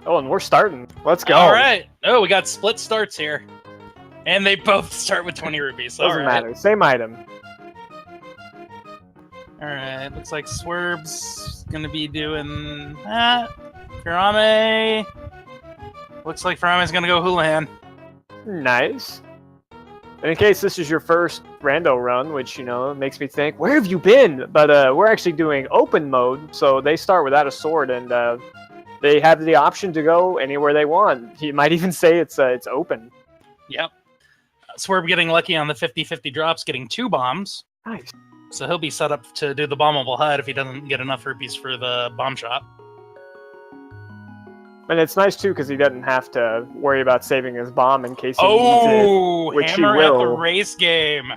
Oh, and we're starting. Let's go. All right. Oh, we got split starts here. And they both start with 20 rupees. Doesn't matter. Same item. Alright, looks like Swerb's gonna be doing that. Furaime. Looks like Furaime's gonna go Houlihan. Nice. And in case this is your first rando run, which, you know, makes me think, where have you been? But we're actually doing open mode, so they start without a sword, and they have the option to go anywhere they want. You might even say it's open. Yep. Swerb getting lucky on the 50-50 drops, getting 2 bombs. Nice. So he'll be set up to do the bombable HUD if he doesn't get enough rupees for the bomb shot. And it's nice, too, because he doesn't have to worry about saving his bomb in case he needs it, which Hammer he will. at the race game.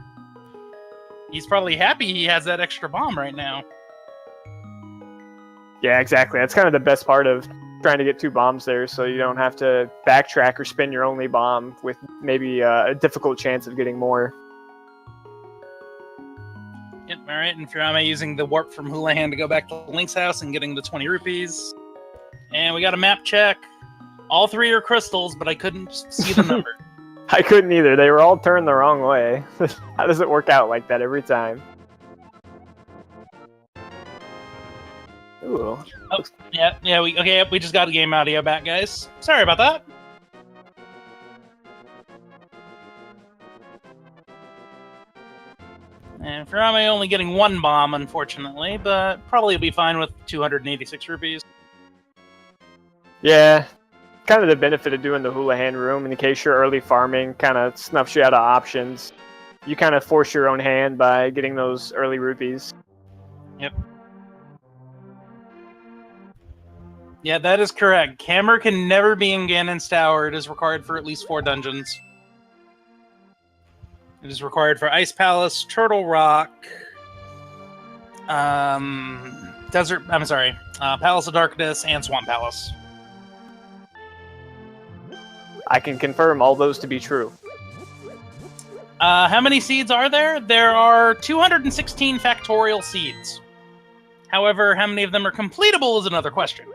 He's probably happy he has that extra bomb right now. Yeah, exactly. That's kind of the best part of trying to get 2 bombs there, so you don't have to backtrack or spin your only bomb with maybe a difficult chance of getting more. Yep, alright, and Furaime using the warp from Houlihan to go back to Link's house and getting the 20 rupees. And we got a map check. All 3 are crystals, but I couldn't see the number. I couldn't either. They were all turned the wrong way. How does it work out like that every time? Ooh. Oh, yeah, we just got a game audio back, guys. Sorry about that. And Furaime only getting 1 bomb, unfortunately, but probably will be fine with 286 rupees. Yeah, kind of the benefit of doing the Houlihan room in case you're early farming, kind of snuffs you out of options. You kind of force your own hand by getting those early rupees. Yep. Yeah, that is correct. Hammer can never be in Ganon's Tower. It is required for at least 4 dungeons. It is required for Ice Palace, Turtle Rock, Palace of Darkness, and Swamp Palace. I can confirm all those to be true. How many seeds are there? There are 216 factorial seeds. However, how many of them are completable is another question.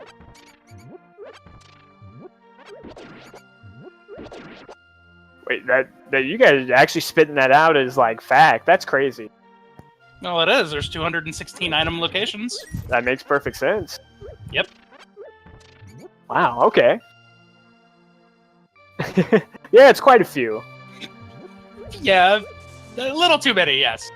Wait, that you guys actually spitting that out is like fact. That's crazy. No, it is. There's 216 item locations. That makes perfect sense. Yep. Wow, okay. Yeah, it's quite a few. Yeah, a little too many, yes.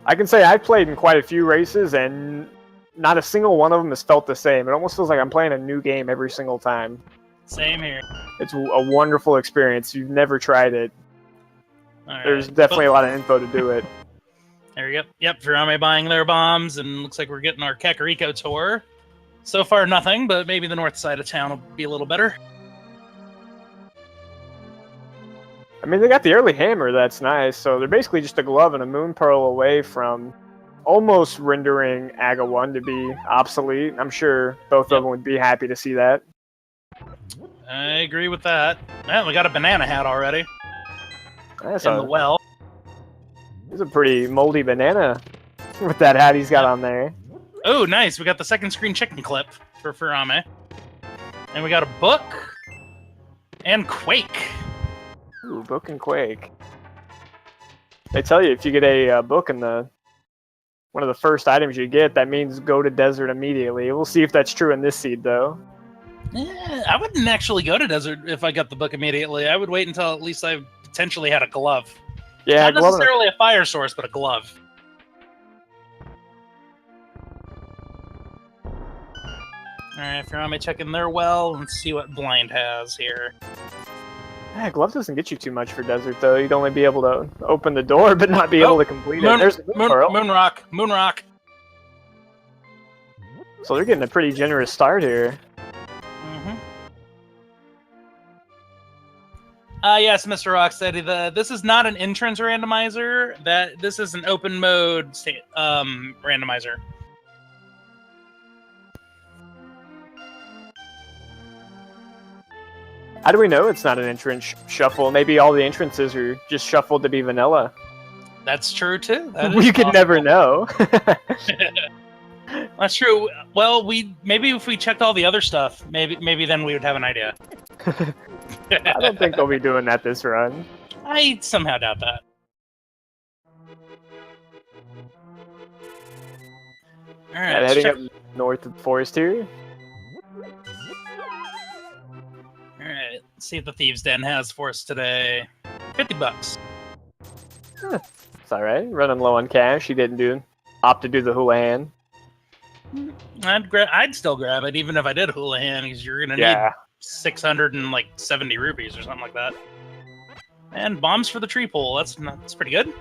I can say I've played in quite a few races, and not a single one of them has felt the same. It almost feels like I'm playing a new game every single time. Same here. It's a wonderful experience. You've never tried it. Right. There's definitely a lot of info to do it. There we go. Yep, Furaime buying their bombs, and looks like we're getting our Kakariko tour. So far, nothing, but maybe the north side of town will be a little better. I mean, they got the early hammer, that's nice. So they're basically just a glove and a moon pearl away from almost rendering Aga 1 to be obsolete. I'm sure both of them would be happy to see that. I agree with that. Well, we got a banana hat already. That's in the well. It's a pretty moldy banana with that hat he's got on there. Oh, nice. We got the second screen chicken clip for Furaime. And we got a book. And Quake. Ooh, book and Quake. They tell you if you get a book in one of the first items you get, that means go to desert immediately. We'll see if that's true in this seed, though. I wouldn't actually go to desert if I got the book immediately. I would wait until at least I potentially had a glove. Yeah, not necessarily a fire source, but a glove. Alright, Furaime checking their well. Let's see what Blind has here. Yeah, glove doesn't get you too much for desert, though. You'd only be able to open the door, but not be able to complete it. There's the Moonrock. So they're getting a pretty generous start here. Yes, Mr. Rocksteady. This is not an entrance randomizer. This is an open mode randomizer. How do we know it's not an entrance shuffle? Maybe all the entrances are just shuffled to be vanilla. That's true too. You could never know. That's true. Well, maybe if we checked all the other stuff, maybe then we would have an idea. I don't think they'll be doing that this run. I somehow doubt that. All right, And heading up north of the forest here. All right, let's see what the Thieves' Den has for us today. $50. It's all right. Running low on cash. He didn't opt to do the Houlihan. I'd still grab it even if I did Houlihan, because you're gonna need 670 rupees or something like that. And bombs for the tree pole. That's pretty good.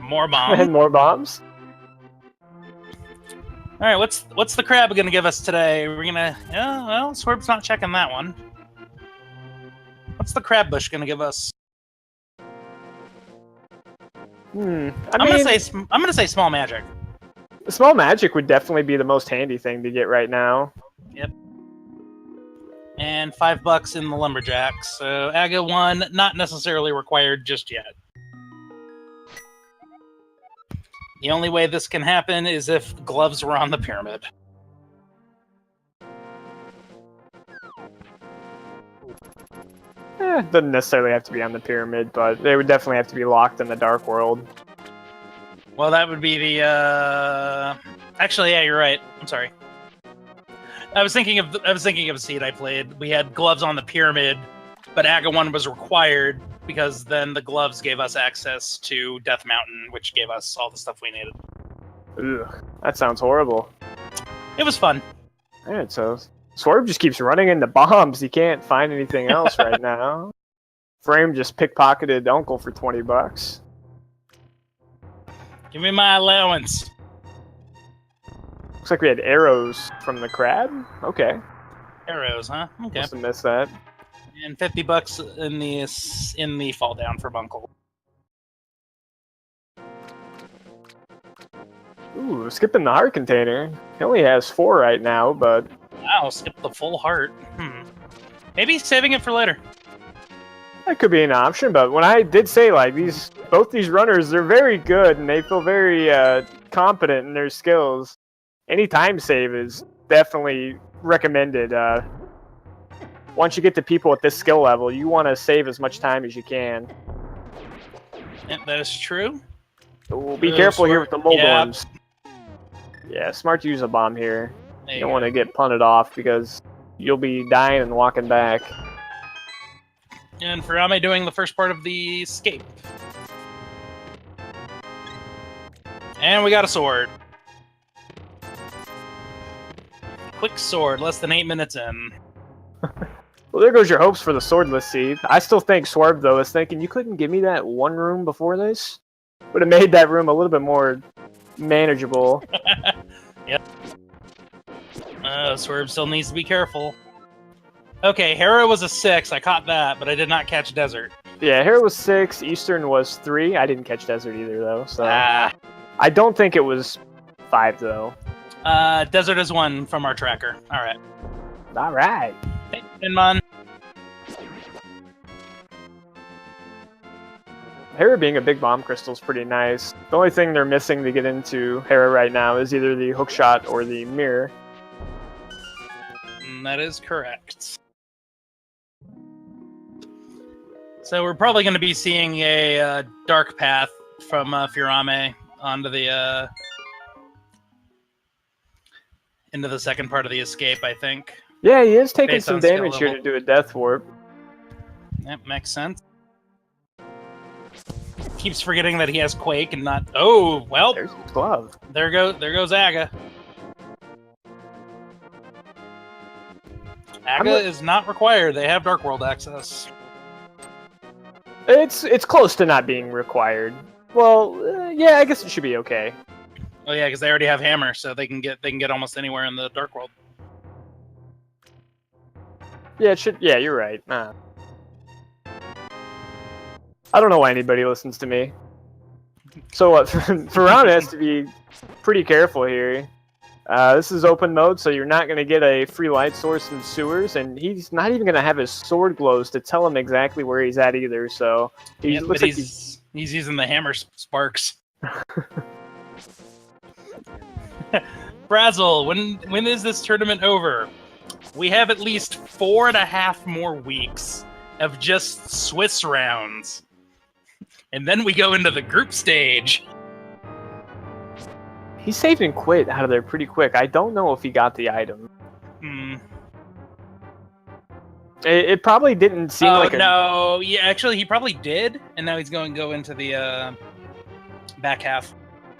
More bombs. And more bombs. All right, what's the crab gonna give us today? We're gonna well, Swerb's not checking that one. What's the crab bush gonna give us? I'm gonna say small magic. Small magic would definitely be the most handy thing to get right now. Yep. And $5 in the lumberjacks. So Aga 1, not necessarily required just yet. The only way this can happen is if gloves were on the pyramid. Doesn't necessarily have to be on the pyramid, but they would definitely have to be locked in the dark world. Well, that would be the. Actually, yeah, you're right. I'm sorry. I was thinking of a seed I played. We had gloves on the pyramid, but Aga 1 was required because then the gloves gave us access to Death Mountain, which gave us all the stuff we needed. Ugh, that sounds horrible. It was fun. Alright, so Swerb just keeps running into bombs. He can't find anything else right now. Frame just pickpocketed Uncle for $20. Give me my allowance. Looks like we had arrows from the crab. Okay. Arrows, huh? Okay. Must have missed that. And $50 in the fall down for Bunkle. Ooh, skipping the heart container. He only has 4 right now, but Wow, skip the full heart. Maybe saving it for later. that could be an option. But when I did say like both these runners, they're very good and they feel very competent in their skills. Any time save is definitely recommended. Once you get to people at this skill level, you want to save as much time as you can. Yep, that is true. So be careful here with the Moldorms. Yeah, smart to use a bomb here. You don't want to get punted off because you'll be dying and walking back. And Furaime doing the first part of the escape. And we got a sword. Quick sword, less than 8 minutes in. Well, there goes your hopes for the swordless seed. I still think Swerb, though, is thinking, you couldn't give me that one room before this? Would have made that room a little bit more manageable. Yep. Swerb still needs to be careful. Okay, Hera was a 6. I caught that, but I did not catch Desert. Yeah, Hera was 6. Eastern was 3. I didn't catch Desert either, though. So I don't think it was 5, though. Desert is 1 from our tracker. All right. All right. Hey, Inman. Hera being a big bomb crystal is pretty nice. The only thing they're missing to get into Hera right now is either the hookshot or the mirror. That is correct. So we're probably going to be seeing a dark path from Furaime onto the into the second part of the escape, I think. Yeah, he is taking Based some on skill damage here level. to do a death warp. That makes sense. Keeps forgetting that he has Quake and not. Oh well, There's his glove. there goes Aga. Aga is not required. They have Dark World access. It's close to not being required. Well, yeah, I guess it should be okay. Oh yeah, because they already have Hammer, so they can get almost anywhere in the Dark World. Yeah, it should. Yeah, you're right. I don't know why anybody listens to me. So what? Furaime has to be pretty careful here. This is open mode, so you're not going to get a free light source in sewers, and he's not even going to have his sword glows to tell him exactly where he's at either. So he looks like he's using the Hammer sparks. Brazzle, when is this tournament over? We have at least 4.5 more weeks of just Swiss rounds. And then we go into the group stage. He saved and quit out of there pretty quick. I don't know if he got the item. It probably didn't seem like a... no. Yeah, actually, he probably did. And now he's going to go into the back half.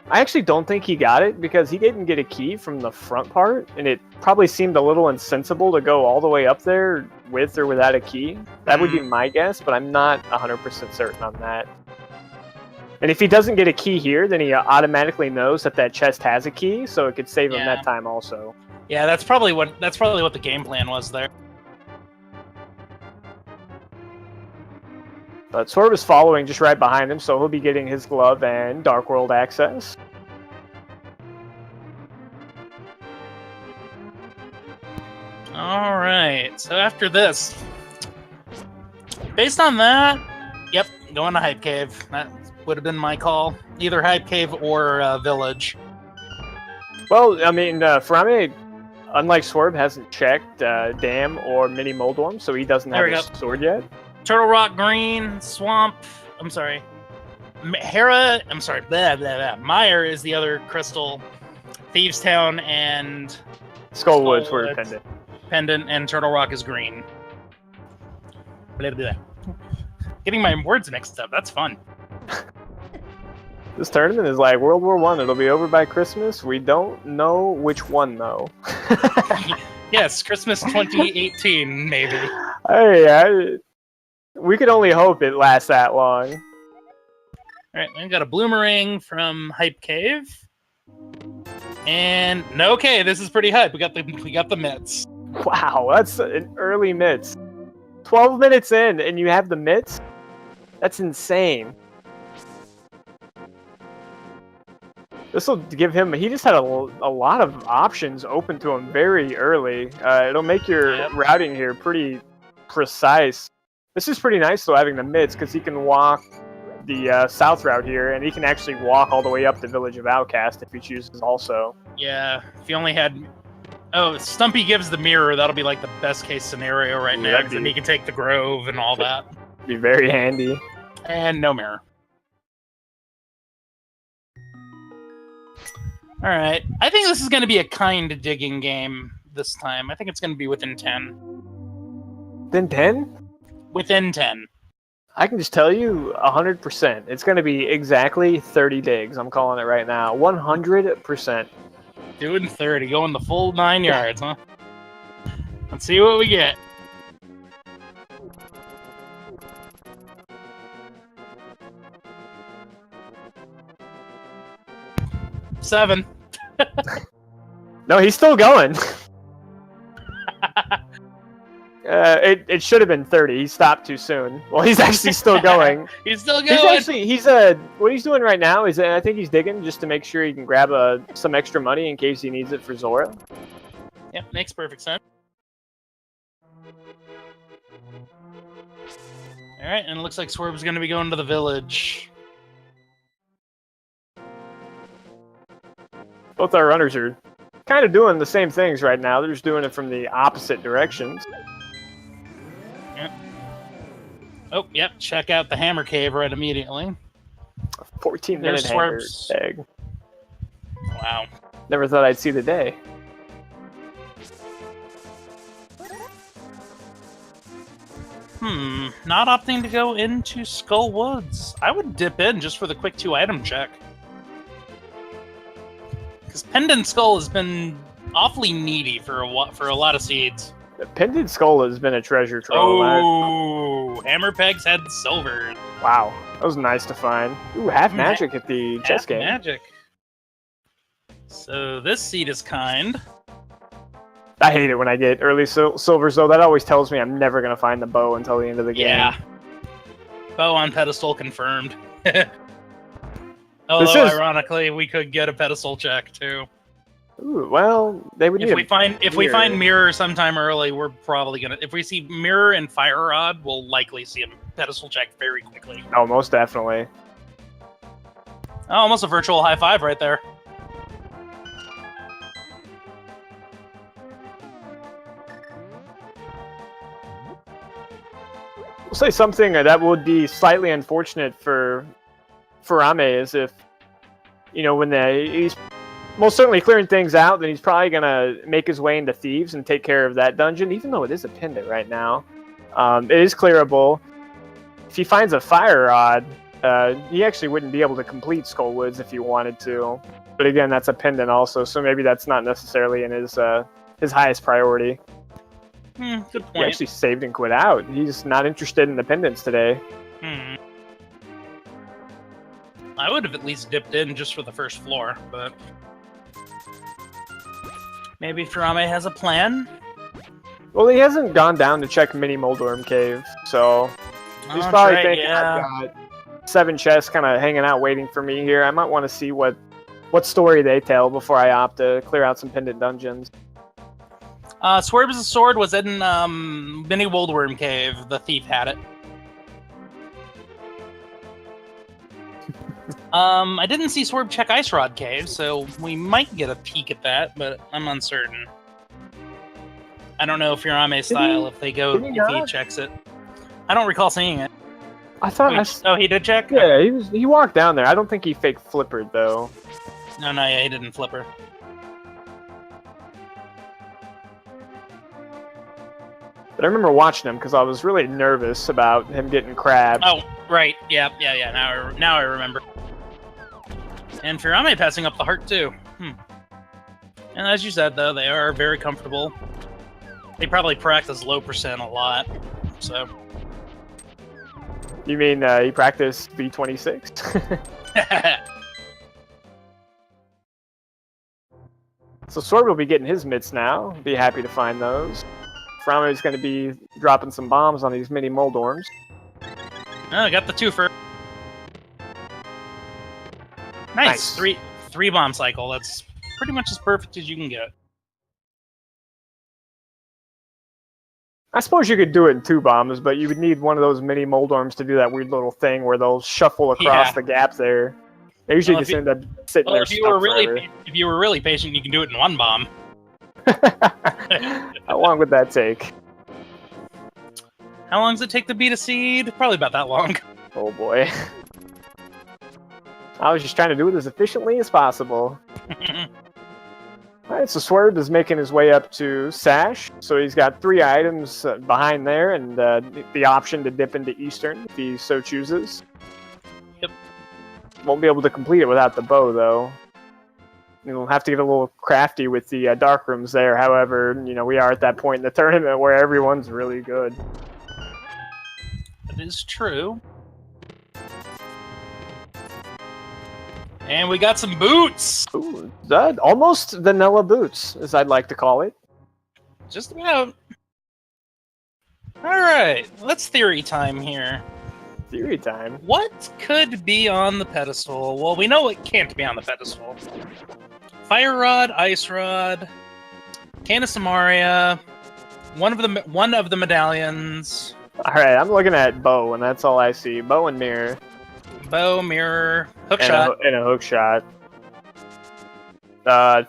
I actually don't think he got it because he didn't get a key from the front part, and it probably seemed a little insensible to go all the way up there with or without a key. That would be my guess, but I'm not 100% certain on that. And if he doesn't get a key here, then he automatically knows that that chest has a key, so it could save him that time also. Yeah, that's probably what the game plan was there. But Swerb is following just right behind him, so he'll be getting his glove and Dark World access. Alright, so after this, based on that, yep, going to Hype Cave. That would have been my call. Either Hype Cave or Village. Well, I mean, Furaime, unlike Swerb, hasn't checked Dam or Mini Moldworm, so he doesn't have his sword yet. Turtle Rock Green, Swamp, I'm sorry. Hera, I'm sorry, blah, blah, blah. Meyer is the other crystal. Thieves Town and... Skullwoods were pendant. Pendant, and Turtle Rock is green. Blah, blah, blah. Getting my words mixed up, that's fun. This tournament is like World War I. It'll be over by Christmas. We don't know which one, though. Yes, Christmas 2018, maybe. Hey, we could only hope it lasts that long. All right, we got a Bloomerang from Hype Cave, and okay, this is pretty hype. We got the mitts. Wow, that's an early mitts. 12 minutes in, and you have the mitts. That's insane. This will give him... He just had a lot of options open to him very early. It'll make your routing here pretty precise. This is pretty nice, though, having the mids, because he can walk the south route here, and he can actually walk all the way up to Village of Outcast if he chooses also. Yeah, if he only had... Oh, Stumpy gives the mirror. That'll be like the best-case scenario right now, because then he can take the Grove and all that. Be very handy. And no mirror. Alright, I think this is going to be a kind digging game this time. I think it's going to be within 10. Within 10? Within 10. I can just tell you 100%. It's going to be exactly 30 digs. I'm calling it right now. 100%. Doing 30, going the full 9 yards, huh? Let's see what we get. Seven. No, he's still going. It should have been 30. He stopped too soon. Well, he's actually still going. He's still going. What he's doing right now is I think he's digging just to make sure he can grab some extra money in case he needs it for Zora. Yep, makes perfect sense. All right, and it looks like Swerve's going to be going to the village. Both our runners are kind of doing the same things right now. They're just doing it from the opposite directions. Yep. Oh, yep. Check out the Hammer Cave right immediately. 14-minute hammer egg. Wow. Never thought I'd see the day. Not opting to go into Skull Woods. I would dip in just for the quick 2-item check. Because Pendant Skull has been awfully needy for a lot of seeds. The Pendant Skull has been a treasure trove. Oh, Hammer Pegs had silver. Wow, that was nice to find. Ooh, half magic at the chess game. Magic. So this seed is kind. I hate it when I get early silvers, though. That always tells me I'm never going to find the bow until the end of the game. Yeah. Bow on pedestal confirmed. Although, ironically, we could get a pedestal check, too. Ooh, well, they would need if we find mirror sometime early, we're probably gonna. If we see mirror and fire rod, we'll likely see a pedestal check very quickly. Oh, most definitely. Oh, almost a virtual high five right there. I'll say something that would be slightly unfortunate for Furaime is if, you know, when he's most certainly clearing things out, then he's probably gonna make his way into Thieves and take care of that dungeon, even though it is a pendant right now. It is clearable. If he finds a fire rod, he actually wouldn't be able to complete Skullwoods if he wanted to. But again, that's a pendant also, so maybe that's not necessarily in his highest priority. Good point. He actually saved and quit out. He's not interested in the pendants today. I would have at least dipped in just for the first floor, but maybe Furaime has a plan. Well, he hasn't gone down to check Mini Moldorm Cave, so he's probably thinking, I've got 7 chests kind of hanging out waiting for me here. I might want to see what story they tell before I opt to clear out some pendant dungeons. Swerb's sword was in Mini Woldworm Cave. The thief had it. I didn't see Swerb check Ice Rod Cave, so we might get a peek at that, but I'm uncertain. I don't know if Furaime's style, if he checks it. I don't recall seeing it. I thought Oh, he did check? Yeah, he walked down there. I don't think he fake flippered, though. No, yeah, he didn't flipper. But I remember watching him because I was really nervous about him getting crabbed. Oh, right. Yeah. Now I remember. And Furaime passing up the heart, too. And as you said, though, they are very comfortable. They probably practice low percent a lot, so... You mean he practiced B26? So Swerb will be getting his mitts now. Be happy to find those. Furaime is going to be dropping some bombs on these mini Moldorms. Oh, I got the twofer. Nice. Three bomb cycle. That's pretty much as perfect as you can get. I suppose you could do it in 2 bombs, but you would need one of those mini Moldorms to do that weird little thing where they'll shuffle across the gap there. They usually just end up sitting there. If you were really patient, you can do it in 1 bomb. How long would that take? How long does it take to beat a seed? Probably about that long. Oh boy. I was just trying to do it as efficiently as possible. Alright, so Swerb is making his way up to Sash. So he's got 3 items behind there and the option to dip into Eastern if he so chooses. Yep. Won't be able to complete it without the bow, though. We'll have to get a little crafty with the dark rooms there. However, you know, we are at that point in the tournament where everyone's really good. That is true. And we got some boots! Ooh, almost vanilla boots, as I'd like to call it. Just about. Alright, let's theory time here. Theory time? What could be on the pedestal? Well, we know it can't be on the pedestal. Fire Rod, Ice Rod, Can of Samaria, one of the medallions. Alright, I'm looking at bow, and that's all I see. Bow and mirror. Bow, mirror, hook shot. And a hook shot.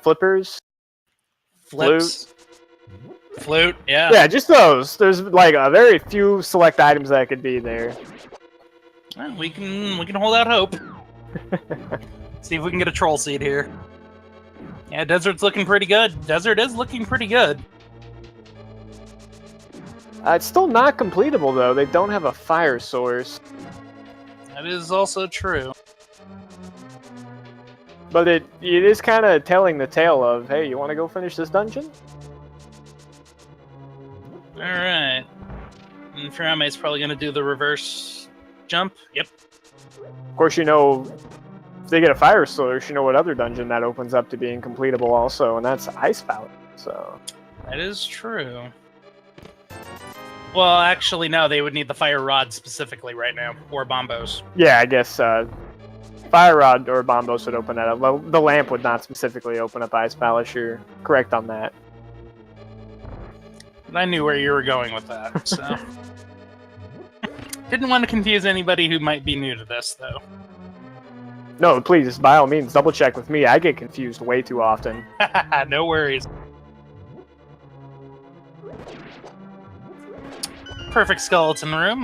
Flippers. Flips. Flute, yeah. Yeah, just those. There's like a very few select items that could be there. Well, we can hold out hope. See if we can get a troll seed here. Yeah, Desert's looking pretty good. Desert is looking pretty good. It's still not completable, though. They don't have a fire source. That is also true. But it is kind of telling the tale of, hey, you want to go finish this dungeon? Alright. And Furaime's probably going to do the reverse jump. Yep. Of course, you know, if they get a fire source, you know what other dungeon that opens up to being completable also, and that's Ice Spout. So that is true. Well, actually, no, they would need the fire rod specifically right now, or bombos. Yeah, I guess fire rod or bombos would open that up. The lamp would not specifically open up Ice Palace. You're correct on that. I knew where you were going with that, so... Didn't want to confuse anybody who might be new to this, though. No, please, by all means, double check with me. I get confused way too often. perfect skeleton room.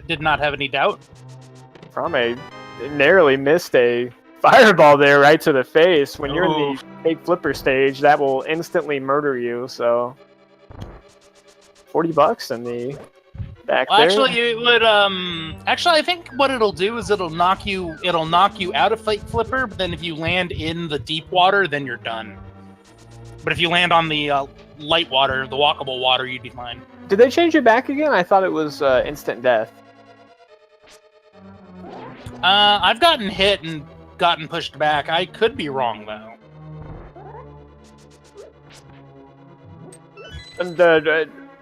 Did not have any doubt. Furaime narrowly missed a fireball there right to the face. When you're in the fake flipper stage, that will instantly murder you. So, $40 in the back there. Actually, it would. Actually, I think what it'll do is it'll knock you out of fake flipper. But then if you land in the deep water, then you're done. But if you land on the light water, the walkable water, you'd be fine. Did they change it back again? I thought it was instant death. I've gotten hit and gotten pushed back. I could be wrong, though. And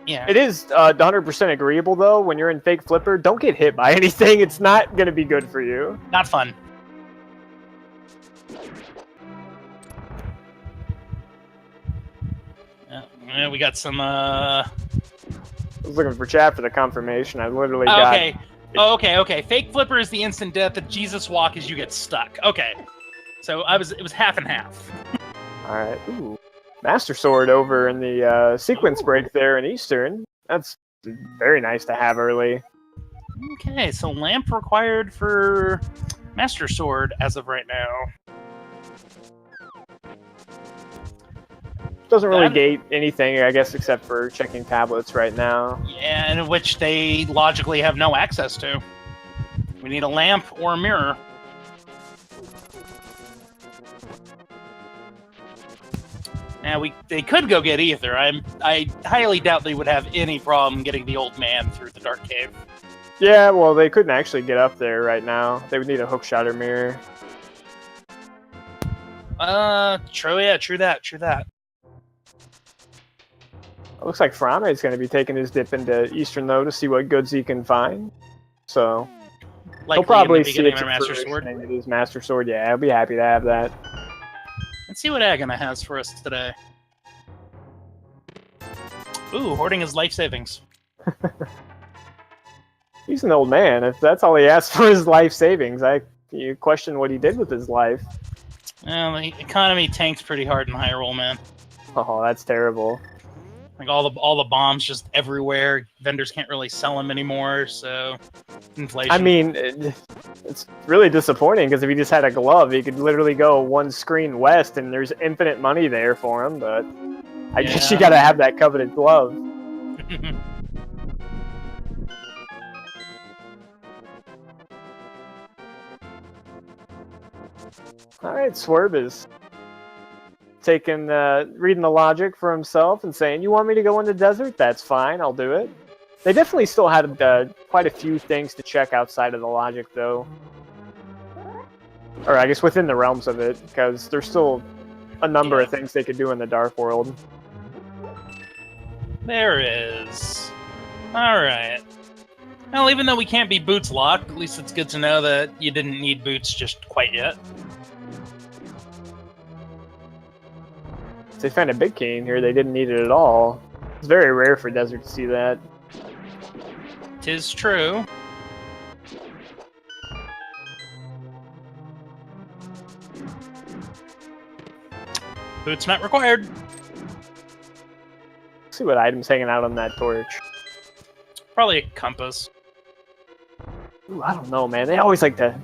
yeah. It is 100% agreeable, though. When you're in fake flipper, don't get hit by anything. It's not going to be good for you. Not fun. Yeah, we got some. I was looking for chat for the confirmation. I literally got. Okay. Fake flipper is the instant death. The Jesus walk is you get stuck. Okay, so it was half and half. All right. Ooh. Master Sword over in the sequence break there in Eastern. That's very nice to have early. Okay, so lamp required for Master Sword as of right now. Doesn't really gate anything, I guess, except for checking tablets right now. Yeah, and which they logically have no access to. We need a lamp or a mirror. Now they could go get Ether. I highly doubt they would have any problem getting the old man through the dark cave. Yeah, well, they couldn't actually get up there right now. They would need a hookshot or mirror. True. Yeah, true that. It looks like Furaime is going to be taking his dip into Eastern, though, to see what goods he can find. So, he'll probably see it Master Sword. His Master Sword, yeah, I'll be happy to have that. Let's see what Agana has for us today. Ooh, hoarding his life savings. He's an old man. If that's all he asked for his life savings, you question what he did with his life. Well, the economy tanks pretty hard in Hyrule, man. Oh, that's terrible. Like all the bombs just everywhere. Vendors can't really sell them anymore, so inflation. I mean, it's really disappointing because if he just had a glove, he could literally go one screen west and there's infinite money there for him, but I guess you gotta have that coveted glove. Alright, Swerb is reading the logic for himself and saying, you want me to go in the desert? That's fine, I'll do it. They definitely still had quite a few things to check outside of the logic, though. Or I guess within the realms of it, because there's still a number of things they could do in the Dark World. There is. Alright. Well, even though we can't be boots locked, at least it's good to know that you didn't need boots just quite yet. They found a big key in here, they didn't need it at all. It's very rare for Desert to see that. 'Tis true. Boots not required. Let's see what item's hanging out on that torch. Probably a compass. Ooh, I don't know, man. They always like to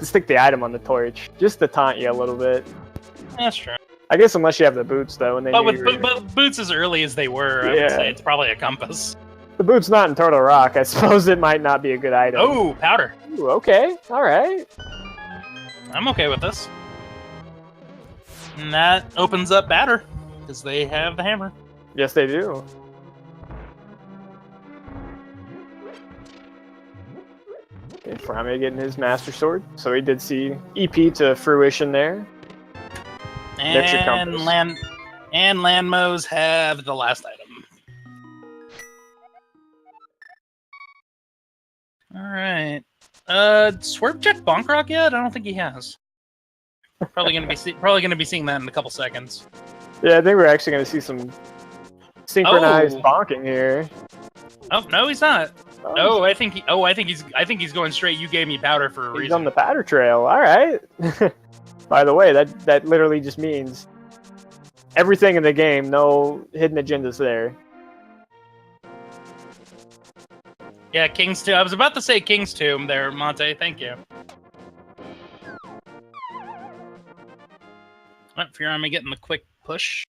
stick the item on the torch, just to taunt you a little bit. That's true. I guess unless you have the boots, though. And But boots as early as they were, I would say it's probably a compass. The boot's not in Turtle Rock. I suppose it might not be a good item. Oh, powder. Ooh, okay. All right. I'm okay with this. And that opens up batter, because they have the hammer. Yes, they do. Okay, Furaime getting his Master Sword. So he did see EP to fruition there. And Landmos have the last item. Alright. Swerb checked Bonk Rock yet? I don't think he has. Probably gonna be seeing that in a couple seconds. Yeah, I think we're actually gonna see some synchronized bonking here. Oh no, he's not. Oh, I think he's going straight. You gave me powder for a reason. He's on the powder trail. All right. By the way, that literally just means everything in the game. No hidden agendas there. Yeah, King's Tomb. I was about to say King's Tomb there, Monte. Thank you. Furaime getting the quick push.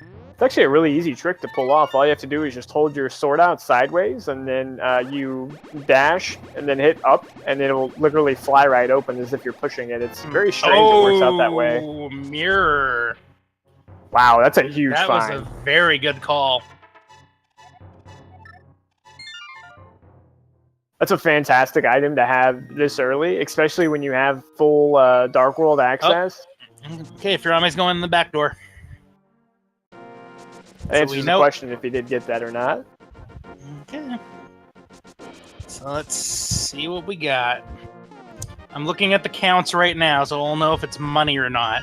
It's actually a really easy trick to pull off. All you have to do is just hold your sword out sideways, and then you dash, and then hit up, and then it will literally fly right open as if you're pushing it. It's very strange it works out that way. Oh, mirror. Wow, that's a huge That find. was a very good call. That's a fantastic item to have this early, especially when you have full Dark World access. Oh. Okay, Furaime's going in the back door. That answers the question if he did get that or not. Okay. So let's see what we got. I'm looking at the counts right now, so we'll know if it's money or not.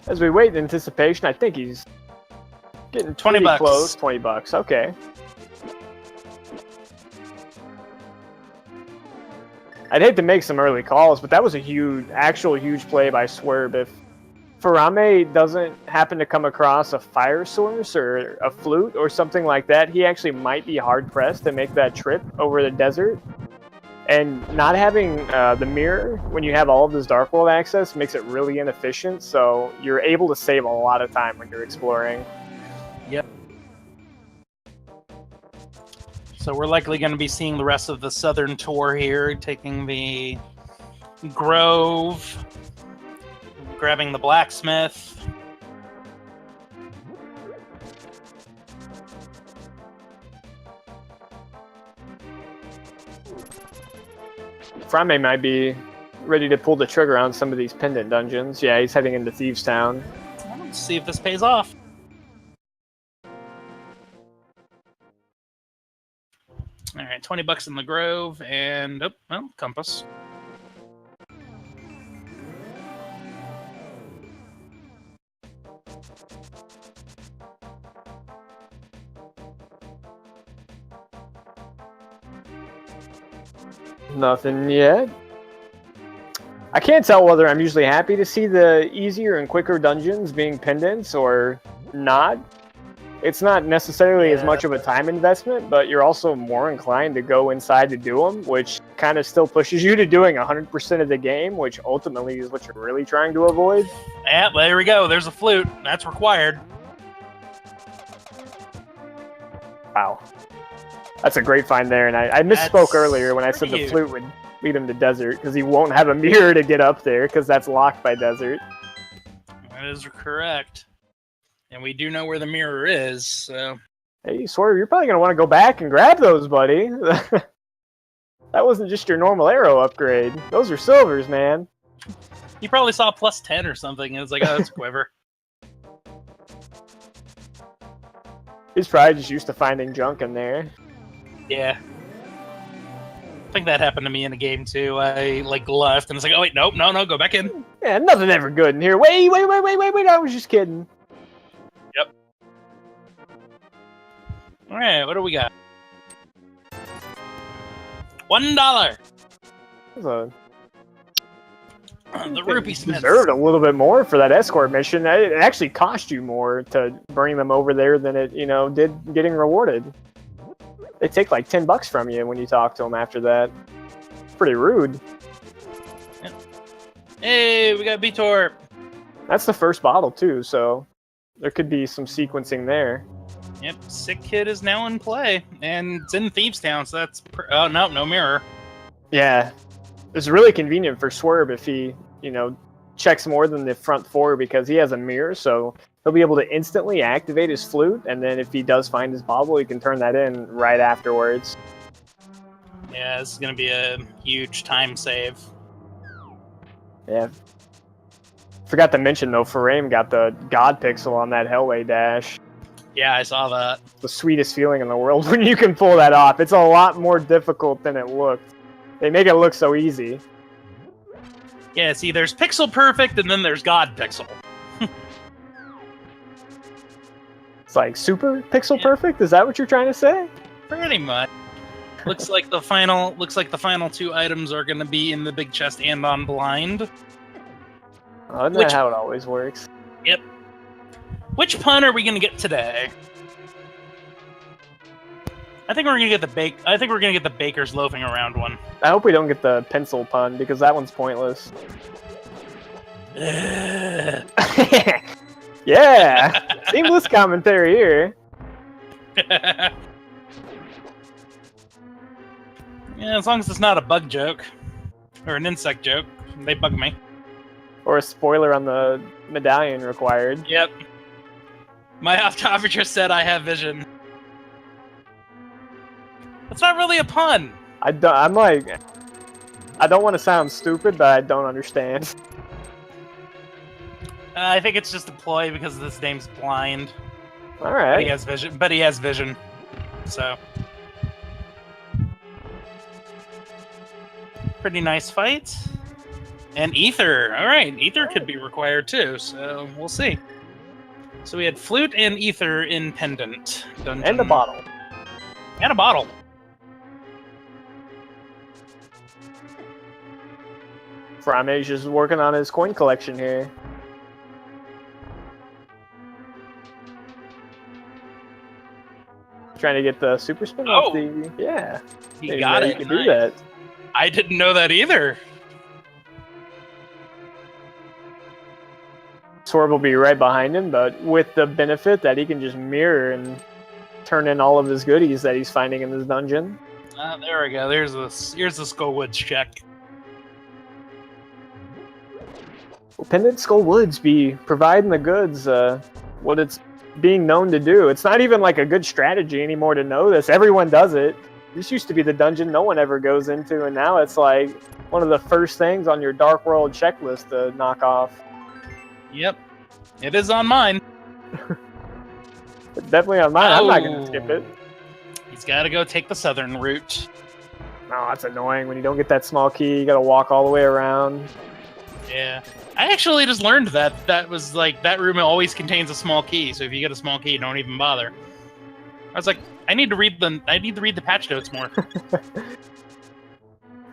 As we wait in anticipation, I think he's getting 20 bucks. Close. 20 bucks, okay. I'd hate to make some early calls, but that was a huge play by Swerb. If Furaime doesn't happen to come across a fire source or a flute or something like that, he actually might be hard-pressed to make that trip over the desert. And not having the mirror when you have all of this Dark World access makes it really inefficient, so you're able to save a lot of time when you're exploring. Yep. So we're likely going to be seeing the rest of the southern tour here, taking the Grove, grabbing the blacksmith. Furaime might be ready to pull the trigger on some of these pendant dungeons. Yeah, he's heading into Thieves Town. Let's see if this pays off. All right, 20 bucks in the Grove, and compass. Nothing yet. I can't tell whether I'm usually happy to see the easier and quicker dungeons being pendants or not. It's not necessarily as much of a time investment, but you're also more inclined to go inside to do them, which kind of still pushes you to doing 100% of the game, which ultimately is what you're really trying to avoid. Yeah, there we go. There's a flute. That's required. Wow. That's a great find there, and I misspoke earlier when I said the flute would lead him to desert, because he won't have a mirror to get up there, because that's locked by desert. That is correct. And we do know where the mirror is, so... Hey, Swerve, you're probably going to want to go back and grab those, buddy. That wasn't just your normal arrow upgrade. Those are silvers, man. You probably saw plus 10 or something, and it's like, oh, it's a quiver. He's probably just used to finding junk in there. Yeah. I think that happened to me in a game, too. I, left, and it's like, oh, wait, nope, no, go back in. Yeah, nothing ever good in here. Wait, I was just kidding. Yep. Alright, what do we got? $1! The Rupee Smiths. Deserved a little bit more for that escort mission. It actually cost you more to bring them over there than it, did getting rewarded. They take like 10 bucks from you when you talk to them after that. Pretty rude. Yep. Hey, we got B-Torp. That's the first bottle too, so there could be some sequencing there. Yep, Sick Kid is now in play, and it's in Thieves Town, so that's... oh, no mirror. Yeah. It's really convenient for Swerb if he, checks more than the front four, because he has a mirror, so he'll be able to instantly activate his flute, and then if he does find his bauble, he can turn that in right afterwards. Yeah, this is going to be a huge time save. Yeah. Forgot to mention, though, Furaime got the God Pixel on that Hellway dash. Yeah, I saw that. The sweetest feeling in the world when you can pull that off. It's a lot more difficult than it looked. They make it look so easy. Yeah, see, there's Pixel Perfect, and then there's God Pixel. It's like super pixel perfect. Is that what you're trying to say? Pretty much. Looks like the final 2 items are going to be in the big chest and on blind. Oh, isn't that how it always works? Yep. Which pun are we going to get today? I think we're going to get the baker's loafing around one. I hope we don't get the pencil pun because that one's pointless. Yeah, seamless commentary here. Yeah, as long as it's not a bug joke or an insect joke, they bug me. Or a spoiler on the medallion required. Yep. My optometrist said I have vision. That's not really a pun. I'm like, I don't want to sound stupid, but I don't understand. I think it's just a ploy because this name's blind. All right. But he has vision. So. Pretty nice fight. And ether. All right, ether could be required too, so we'll see. So we had flute and ether in pendant dungeon. And a bottle. And a bottle. Furaime's just working on his coin collection here. Trying to get the super spin off the... Yeah. He got it. You can do that. I didn't know that either. Swerb will be right behind him, but with the benefit that he can just mirror and turn in all of his goodies that he's finding in this dungeon. There we go. Here's the Skullwoods check. Well, Pendant Skullwoods be providing the goods, what it's being known to do. It's not even like a good strategy anymore to know this. Everyone does it. This used to be the dungeon no one ever goes into, and now it's like one of the first things on your Dark World checklist to knock off. Yep. It is on mine. It's definitely on mine. I'm not going to skip it. He's got to go take the southern route. Oh, that's annoying. When you don't get that small key, you got to walk all the way around. Yeah. I actually just learned that was like, that room always contains a small key, so if you get a small key, don't even bother. I was like, I need to read the patch notes more.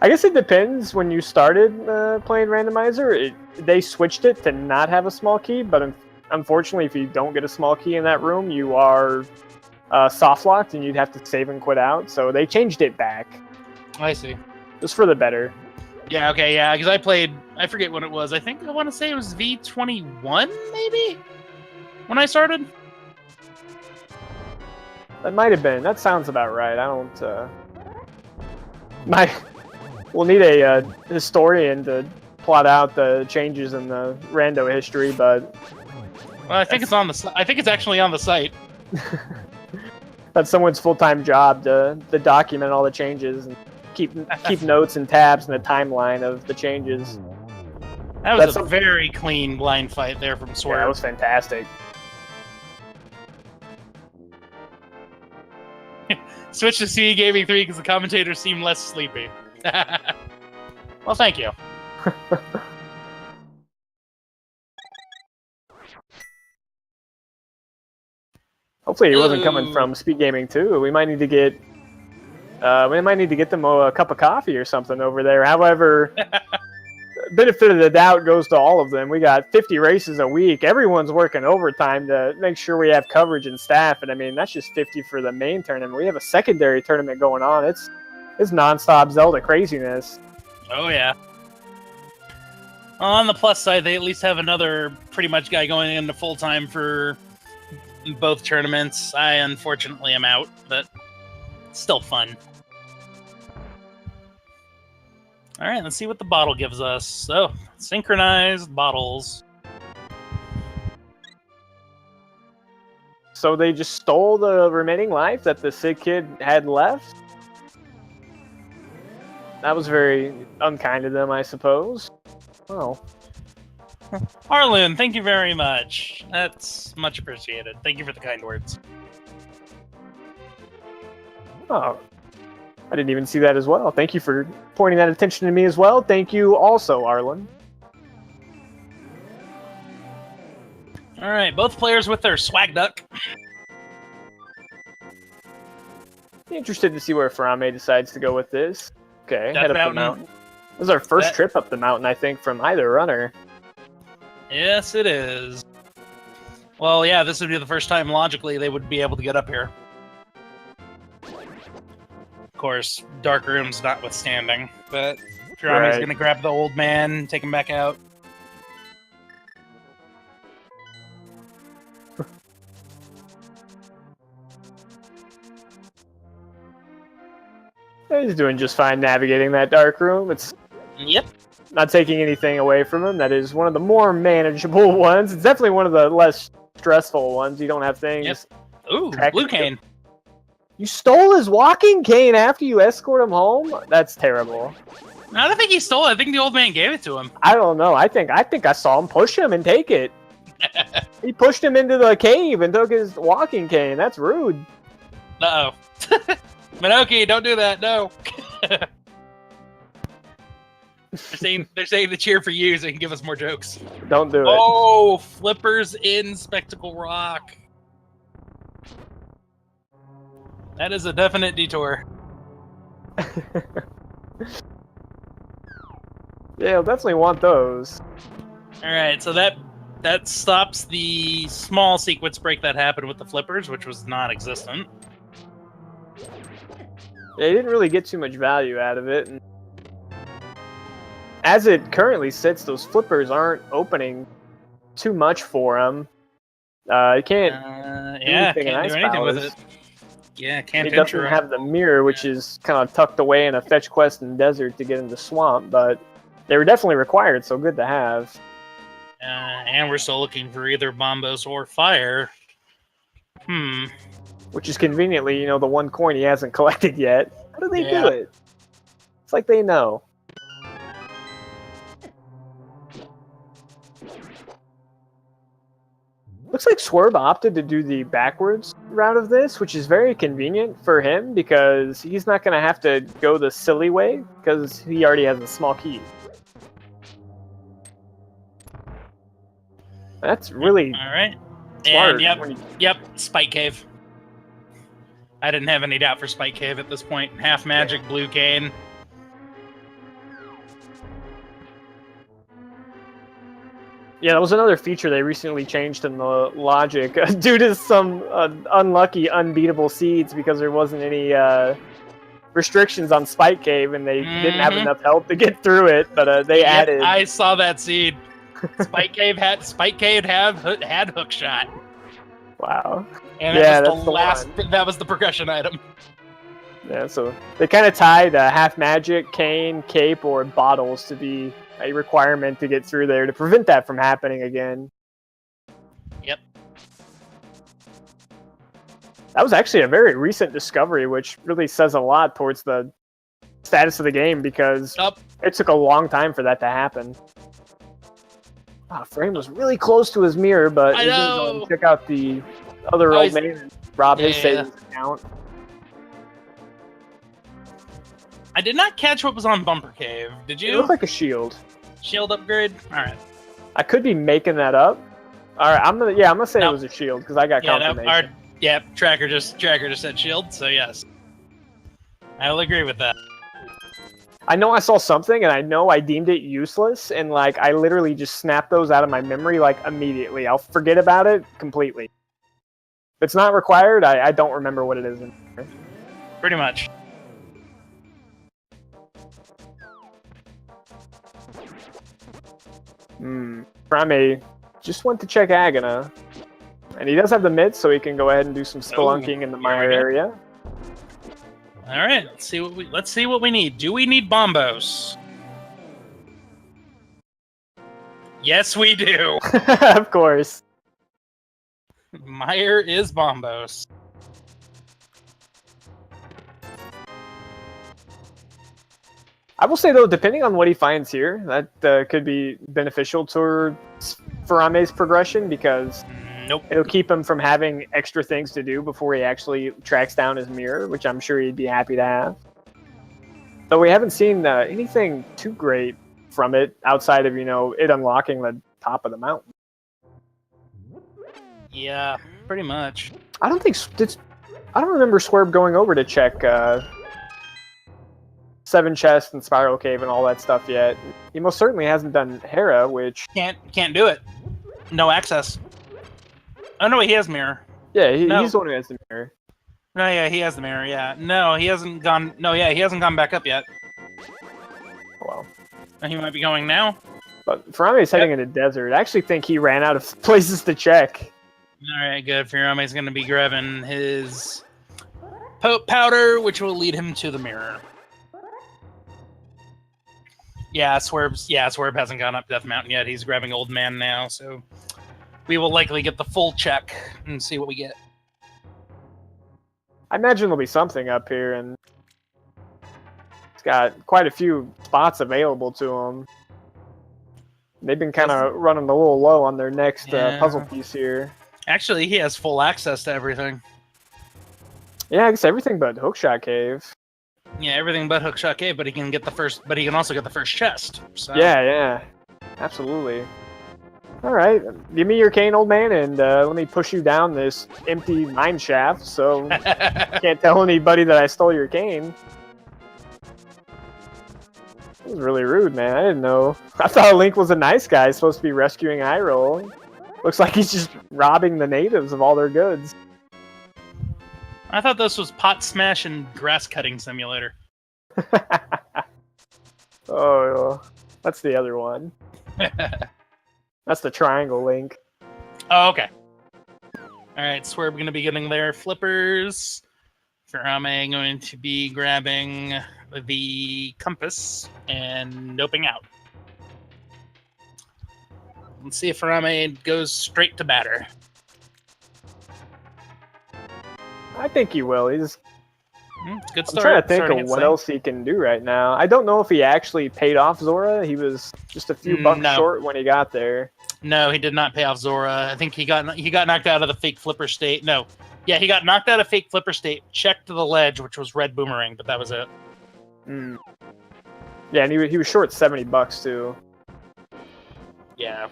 I guess it depends. When you started playing Randomizer, they switched it to not have a small key, but unfortunately, if you don't get a small key in that room, you are soft locked and you'd have to save and quit out. So they changed it back. I see. Just for the better. Yeah, okay, yeah, because I forget what it was. I want to say it was V21, maybe? When I started? That might have been. That sounds about right. I don't, we'll need a historian to plot out the changes in the rando history, but... Well, I think it's actually on the site. That's someone's full-time job to document all the changes and keep notes and tabs in the timeline of the changes. That was a very clean blind fight there from Swerb. Yeah, that was fantastic. Switch to CE Gaming 3 because the commentators seem less sleepy. Well, thank you. Hopefully, he wasn't coming from Speed Gaming 2. We might need to get them a cup of coffee or something over there. However, benefit of the doubt goes to all of them. We got 50 races a week. Everyone's working overtime to make sure we have coverage and staff. And I mean, that's just 50 for the main tournament. We have a secondary tournament going on. It's nonstop Zelda craziness. Oh yeah. On the plus side, they at least have another pretty much guy going into full time for both tournaments. I unfortunately am out, but it's still fun. All right, let's see what the bottle gives us. So, synchronized bottles. So they just stole the remaining life that the sick kid had left? That was very unkind of them, I suppose. Oh. Arlen, thank you very much. That's much appreciated. Thank you for the kind words. Oh. I didn't even see that as well. Thank you for pointing that attention to me as well. Thank you also, Arlen. All right, both players with their swag duck. Interested to see where Furaime decides to go with this. Okay, Death head up Mountain. the mountain. This is our first trip up the mountain, I think, from either runner. Yes, it is. Well, yeah, this would be the first time, logically, they would be able to get up here. Of course, Dark Room's notwithstanding, but Furaime's gonna grab the old man, take him back out. He's doing just fine navigating that dark room. It's Yep. not taking anything away from him. That is one of the more manageable ones. It's definitely one of the less stressful ones. You don't have things. Yep. Ooh, blue cane. You stole his walking cane after you escort him home? That's terrible. I don't think he stole it. I think the old man gave it to him. I don't know. I think I saw him push him and take it. He pushed him into the cave and took his walking cane. That's rude. Uh-oh. Minoki, don't do that. No. They're saying to cheer for you so they can give us more jokes. Don't do it. Oh, flippers in Spectacle Rock. That is a definite detour. Yeah, I'll definitely want those. All right, so that stops the small sequence break that happened with the flippers, which was non-existent. They didn't really get too much value out of it. And as it currently sits, those flippers aren't opening too much for him. You can't can't do anything with it. Yeah, can't. He doesn't have the mirror, which is kind of tucked away in a fetch quest in desert to get in the swamp, but they were definitely required, so good to have. And we're still looking for either Bombos or Fire. Which is conveniently, the one coin he hasn't collected yet. How do they do it? It's like they know. Looks like Swerb opted to do the backwards route of this, which is very convenient for him because he's not going to have to go the silly way because he already has a small key. That's really all right. smart. And yep, Spike Cave. I didn't have any doubt for Spike Cave at this point. Half magic, blue cane. Yeah, that was another feature they recently changed in the logic due to some unlucky, unbeatable seeds because there wasn't any restrictions on Spike Cave and they didn't have enough help to get through it. But they added. I saw that seed. Spike Cave had hook shot. Wow. And that was the progression item. Yeah, so they kind of tied half magic, cane, cape, or bottles to be a requirement to get through there to prevent that from happening again. Yep. That was actually a very recent discovery, which really says a lot towards the status of the game because it took a long time for that to happen. Frame was really close to his mirror, but he didn't check out the other old man and rob his savings account. I did not catch what was on Bumper Cave. Did you? It looked like a shield. Shield upgrade? Alright. I could be making that up. Alright, I'm gonna say it was a shield, because I got confirmation. Tracker just said shield, so yes. I will agree with that. I know I saw something, and I know I deemed it useless, and I literally just snapped those out of my memory immediately. I'll forget about it completely. If it's not required, I don't remember what it is anymore. Pretty much. Furaime just went to check Agana. And he does have the mid, so he can go ahead and do some spelunking in the mire area. Alright, let's see what we need. Do we need Bombos? Yes, we do. Of course. Mire is Bombos. I will say, though, depending on what he finds here, that could be beneficial to Furaime's progression, because it'll keep him from having extra things to do before he actually tracks down his mirror, which I'm sure he'd be happy to have. Though we haven't seen anything too great from it, outside of, it unlocking the top of the mountain. Yeah, pretty much. I don't think... I don't remember Swerb going over to check 7 chests and Spiral Cave and all that stuff yet. He most certainly hasn't done Hera, which... Can't do it. No access. Oh, no, he has mirror. Yeah, he's the one who has the mirror. No, yeah, he has the mirror, yeah. No, he hasn't gone... No, yeah, he hasn't gone back up yet. Well. He might be going now. But Furaime's heading into desert. I actually think he ran out of places to check. Alright, good. Furaime's going to be grabbing his powder, which will lead him to the mirror. Yeah, Swerb hasn't gone up Death Mountain yet. He's grabbing Old Man now, so we will likely get the full check and see what we get. I imagine there'll be something up here, and it's got quite a few spots available to him. They've been kind of running a little low on their next puzzle piece here. Actually, he has full access to everything. Yeah, I guess everything but Hookshot Cave. Yeah, everything but Hookshot Cave, but he can get the first. But he can also get the first chest. So. Yeah, absolutely. All right, give me your cane, Old Man, and let me push you down this empty mine shaft. So can't tell anybody that I stole your cane. That was really rude, man. I didn't know. I thought Link was a nice guy, supposed to be rescuing Hyrule. Looks like he's just robbing the natives of all their goods. I thought this was Pot Smash and Grass Cutting Simulator. Oh, that's the other one. That's the triangle Link. Oh, okay. Alright, so we're going to be getting their flippers. Furaime going to be grabbing the compass and doping out. Let's see if Furaime goes straight to batter. I think he will. He's good start. I'm trying to think of what else he can do right now. I don't know if he actually paid off Zora. He was just a few bucks short when he got there. No, he did not pay off Zora. I think he got knocked out of the fake flipper state. No. Yeah, he got knocked out of fake flipper state, checked to the ledge, which was red boomerang, but that was it. Mm. Yeah, and he was short $70 too. Yeah.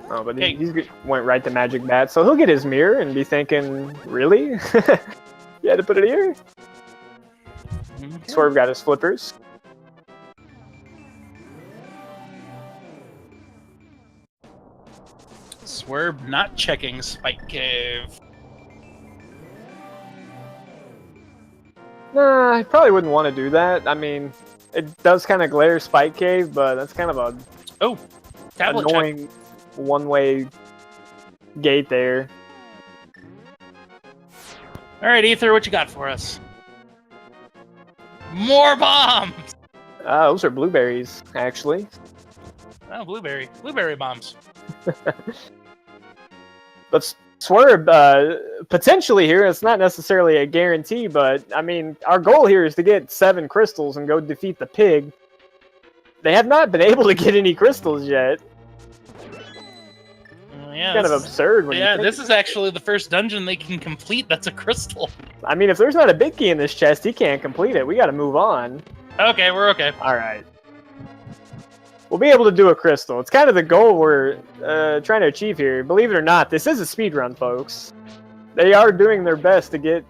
Oh, but he went right to Magic Bat, so he'll get his mirror and be thinking, really? You had to put it here? Okay. Swerve got his flippers. Swerve not checking Spike Cave. Nah, I probably wouldn't want to do that. I mean, it does kind of glare Spike Cave, but that's kind of a annoying one-way gate there. All right, Ether, what you got for us? More bombs! Those are blueberries, actually. Oh, blueberry bombs. But Swerb, potentially here, it's not necessarily a guarantee, but, I mean, our goal here is to get 7 crystals and go defeat the pig. They have not been able to get any crystals yet. Yeah, it's kind of absurd. When you this is actually the first dungeon they can complete that's a crystal. I mean, if there's not a big key in this chest, he can't complete it. We got to move on. Okay, we're okay. All right. We'll be able to do a crystal. It's kind of the goal we're trying to achieve here. Believe it or not, this is a speedrun, folks. They are doing their best to get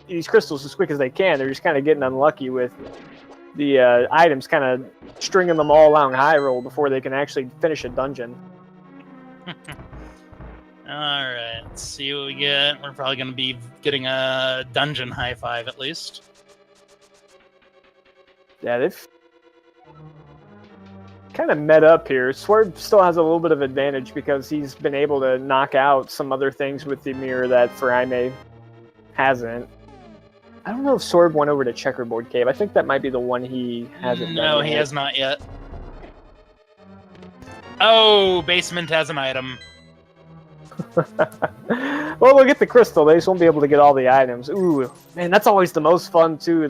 these crystals as quick as they can. They're just kind of getting unlucky with the items kind of stringing them all along Hyrule before they can actually finish a dungeon. Alright, let's see what we get. We're probably going to be getting a dungeon high five at least. Yeah, they've kind of met up here. Swerve still has a little bit of advantage because he's been able to knock out some other things with the mirror that Furaime hasn't. I don't know if Swerve went over to Checkerboard Cave. I think that might be the one he hasn't done yet. He has not yet. Oh, basement has an item. Well, we'll get the crystal. They just won't be able to get all the items. Ooh, man, that's always the most fun too.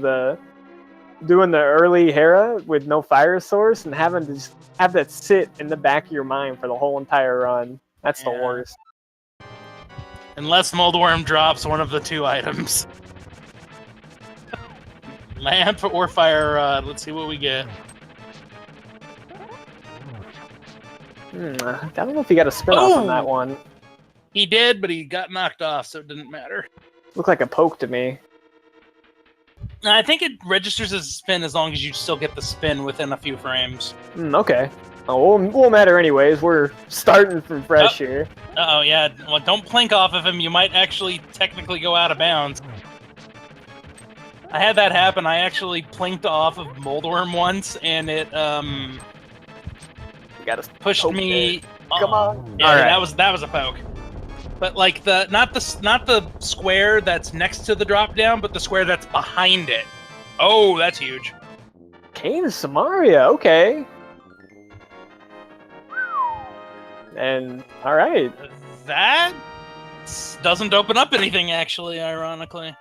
Doing the early Hera with no fire source and having to just have that sit in the back of your mind for the whole entire run. That's the worst. Unless Moldworm drops one of the 2 items. Lamp or fire rod. Let's see what we get. I don't know if he got a spin-off on that one. He did, but he got knocked off, so it didn't matter. Looked like a poke to me. I think it registers as a spin as long as you still get the spin within a few frames. Okay. Oh, we'll matter anyways. We're starting from fresh here. Uh-oh, yeah. Well, don't plink off of him. You might actually technically go out of bounds. I had that happen. I actually plinked off of Moldworm once, and it You gotta pushed me. Come on. Yeah, All right. that was a poke. But like not the square that's next to the drop down, but the square that's behind it. Oh, that's huge. Kane Samaria. Okay. And all right. That doesn't open up anything, actually. Ironically,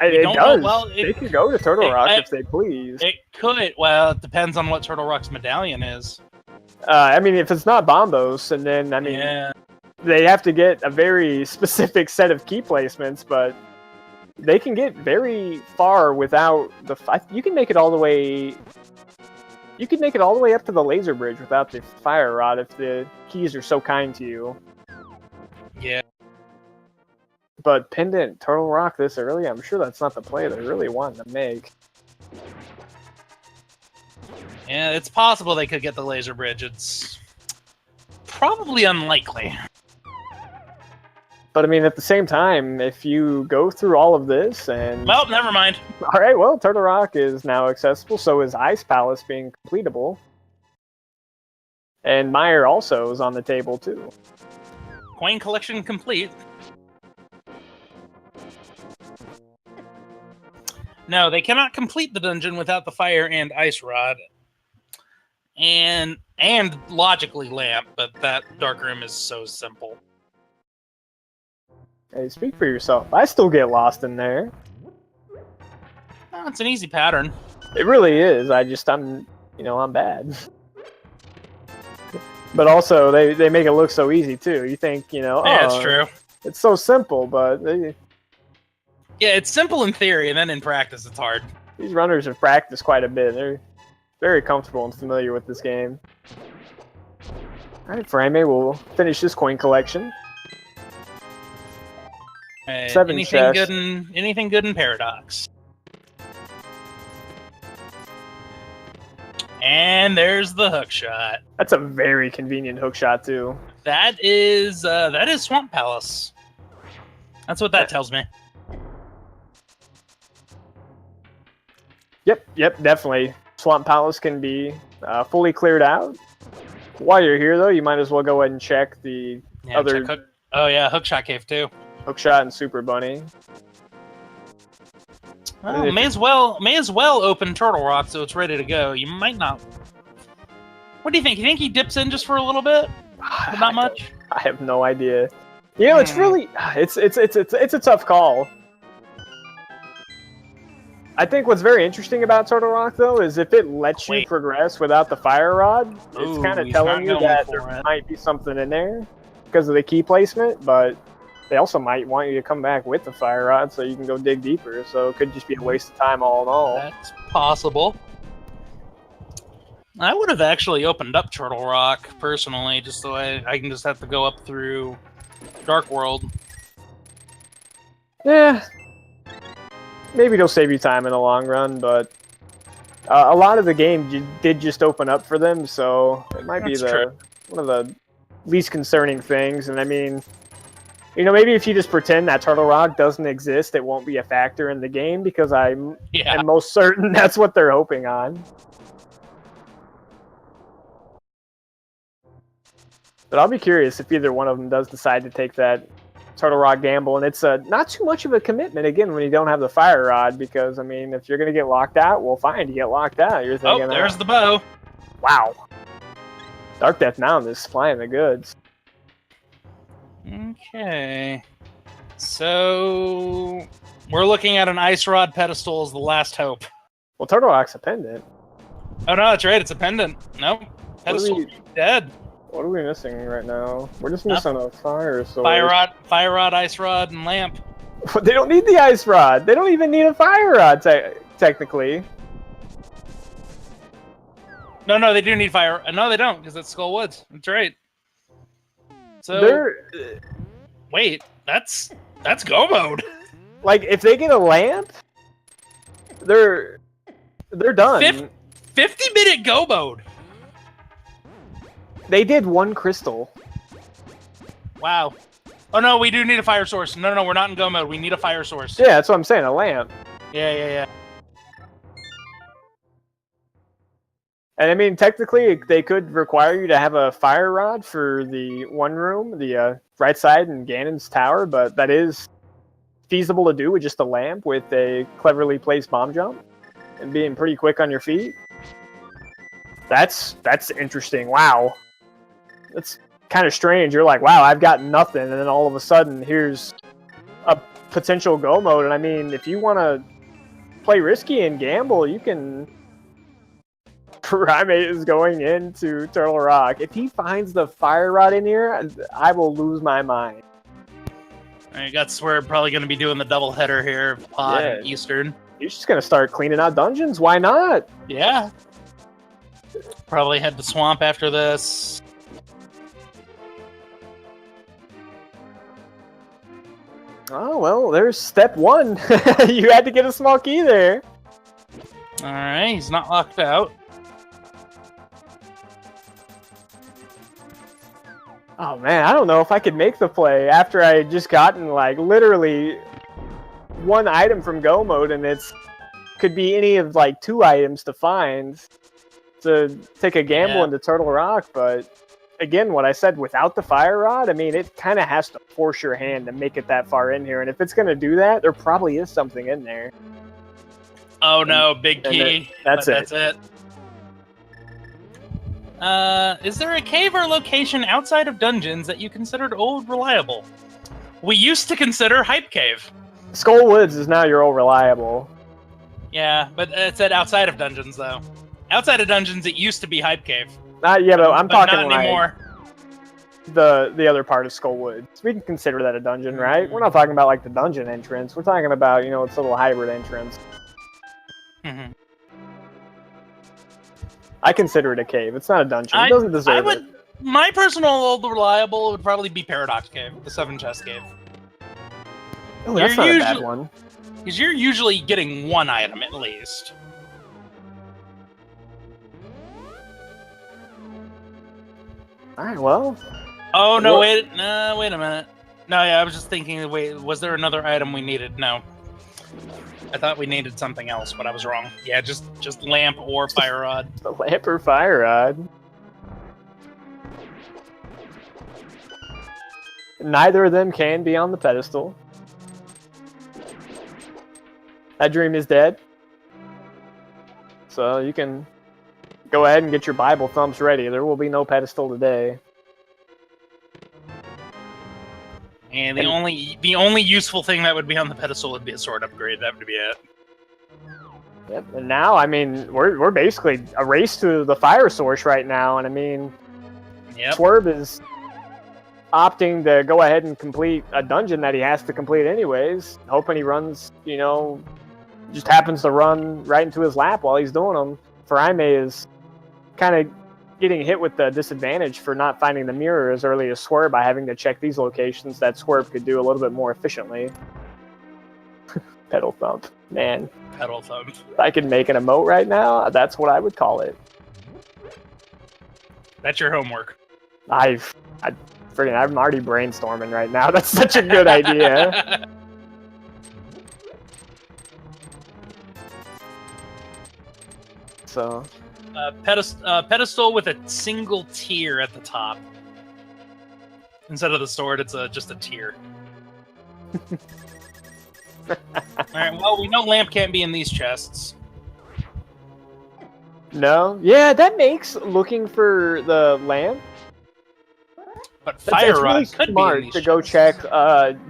It don't does. know- well, they could go to Turtle Rock if they please. it could. Well, it depends on what Turtle Rock's medallion is. I mean, if it's not Bombos, and then I mean, Yeah. they have to get a very specific set of key placements, but they can get very far without the. You can make it all the way. You can make it all the way up to the laser bridge without the fire rod if the keys are so kind to you. Yeah. But Pendant Turtle Rock this early, I'm sure that's not the play they really want to make. Yeah, it's possible they could get the laser bridge. It's probably unlikely. But I mean, at the same time, if you go through all of this and... Well, never mind. All right, well, Turtle Rock is now accessible, so is Ice Palace being completable. And Meyer also is on the table, too. Coin collection complete. No, they cannot complete the dungeon without the fire and ice rod. And logically lamp, but that dark room is so simple. Hey, speak for yourself. I still get lost in there. Oh, it's an easy pattern. It really is. I'm bad. But also, they make it look so easy, too. You think, Yeah, it's true. It's so simple, but Yeah, it's simple in theory, and then in practice, it's hard. these runners have practiced quite a bit. They're very comfortable and familiar with this game. Alright, Furaime will finish this coin collection. Right, 7 anything chests. anything good in Paradox. And there's the hook shot. That's a very convenient hook shot, too. That is Swamp Palace. That's what that tells me. Yep, definitely. Swamp Palace can be fully cleared out. While you're here, though, you might as well go ahead and check the other check Hookshot Cave too. Hookshot and Super Bunny. Well, may as well open Turtle Rock so it's ready to go. You might not. What do you think? You think he dips in just for a little bit? But not much. I have no idea. It's really it's a tough call. I think what's very interesting about Turtle Rock, though, is if it lets you progress without the fire rod, it's kind of telling you that there might be something in there because of the key placement, but they also might want you to come back with the fire rod so you can go dig deeper, so it could just be a waste of time all in all. That's possible. I would have actually opened up Turtle Rock, personally, just so I can just have to go up through Dark World. Yeah. Maybe it'll save you time in the long run, but a lot of the game did just open up for them, so it might be one of the least concerning things. And I mean, maybe if you just pretend that Turtle Rock doesn't exist, it won't be a factor in the game, because I'm most certain that's what they're hoping on. But I'll be curious if either one of them does decide to take that Turtle Rock gamble, and it's not too much of a commitment, again, when you don't have the fire rod, because, I mean, if you're going to get locked out, well, fine, you get locked out. You're thinking, there's the bow. Wow. Dark Death Mountain is supplying the goods. Okay. So, we're looking at an Ice Rod pedestal as the last hope. Well, Turtle Rock's a pendant. Oh, no, that's right, it's a pendant. Nope. Pedestal dead. What are we missing right now? We're just missing a fire sword. Fire rod, ice rod, and lamp. They don't need the ice rod. They don't even need a fire rod, technically. No, they do need fire. No, they don't, because it's Skull Woods. That's right. So wait, that's go mode. Like, if they get a lamp, they're done. 50-minute go mode. They did 1 crystal. Wow. Oh no, we do need a fire source. No, we're not in go mode. We need a fire source. Yeah, that's what I'm saying. A lamp. Yeah. And I mean, technically, they could require you to have a fire rod for the one room, the right side in Ganon's tower, but that is feasible to do with just a lamp with a cleverly placed bomb jump and being pretty quick on your feet. That's interesting. Wow. That's kind of strange. You're like, wow, I've got nothing, and then all of a sudden, here's a potential go mode. And I mean, if you want to play risky and gamble, you can... Furaime is going into Turtle Rock. If he finds the fire rod in here, I will lose my mind. I got Swerb probably going to be doing the double header here, Pod and Eastern. He's just going to start cleaning out dungeons. Why not? Yeah. Probably head to Swamp after this. Oh, well, there's step 1. You had to get a small key there. Alright, he's not locked out. Oh, man, I don't know if I could make the play after I had just gotten, like, literally 1 item from go mode, and it's could be any of, like, 2 items to find to take a gamble into Turtle Rock, but again, what I said, without the fire rod, I mean, it kind of has to force your hand to make it that far in here, and if it's going to do that, there probably is something in there. Oh, no, big key. That's it. Is there a cave or location outside of dungeons that you considered old reliable? We used to consider Hype Cave. Skull Woods is now your old reliable. Yeah, but it said outside of dungeons, though. Outside of dungeons, it used to be Hype Cave. Yeah, but I'm talking not anymore. Like the other part of Skull Woods. We can consider that a dungeon, right? We're not talking about like the dungeon entrance. We're talking about, you know, its little hybrid entrance. Mm-hmm. I consider it a cave. It's not a dungeon. It doesn't deserve it. My personal old reliable would probably be Paradox Cave, the 7 chest cave. Oh, that's not a bad one. Because you're usually getting 1 item at least. Alright, well... Oh, no, wait a minute. No, yeah, I was just thinking, wait, was there another item we needed? No. I thought we needed something else, but I was wrong. Yeah, just lamp or fire rod. The lamp or fire rod. Neither of them can be on the pedestal. That dream is dead. So you can go ahead and get your Bible thumps ready. There will be no pedestal today. And the only useful thing that would be on the pedestal would be a sword upgrade. That would be it. Yep. And now, I mean, we're basically a race to the fire source right now, and I mean, Swerb is opting to go ahead and complete a dungeon that he has to complete anyways, hoping he runs, you know, just happens to run right into his lap while he's doing them. Furaime is kind of getting hit with the disadvantage for not finding the mirror as early as Swerb by having to check these locations that Swerb could do a little bit more efficiently. Pedal thump. Man. Pedal thump. If I could make an emote right now, that's what I would call it. That's your homework. I'm already brainstorming right now. That's such a good idea. So... pedestal with a single tier at the top. Instead of the sword, it's just a tier. Alright, well, we know lamp can't be in these chests. No? Yeah, that makes looking for the lamp. But fire rod really could smart be in these to go chests. check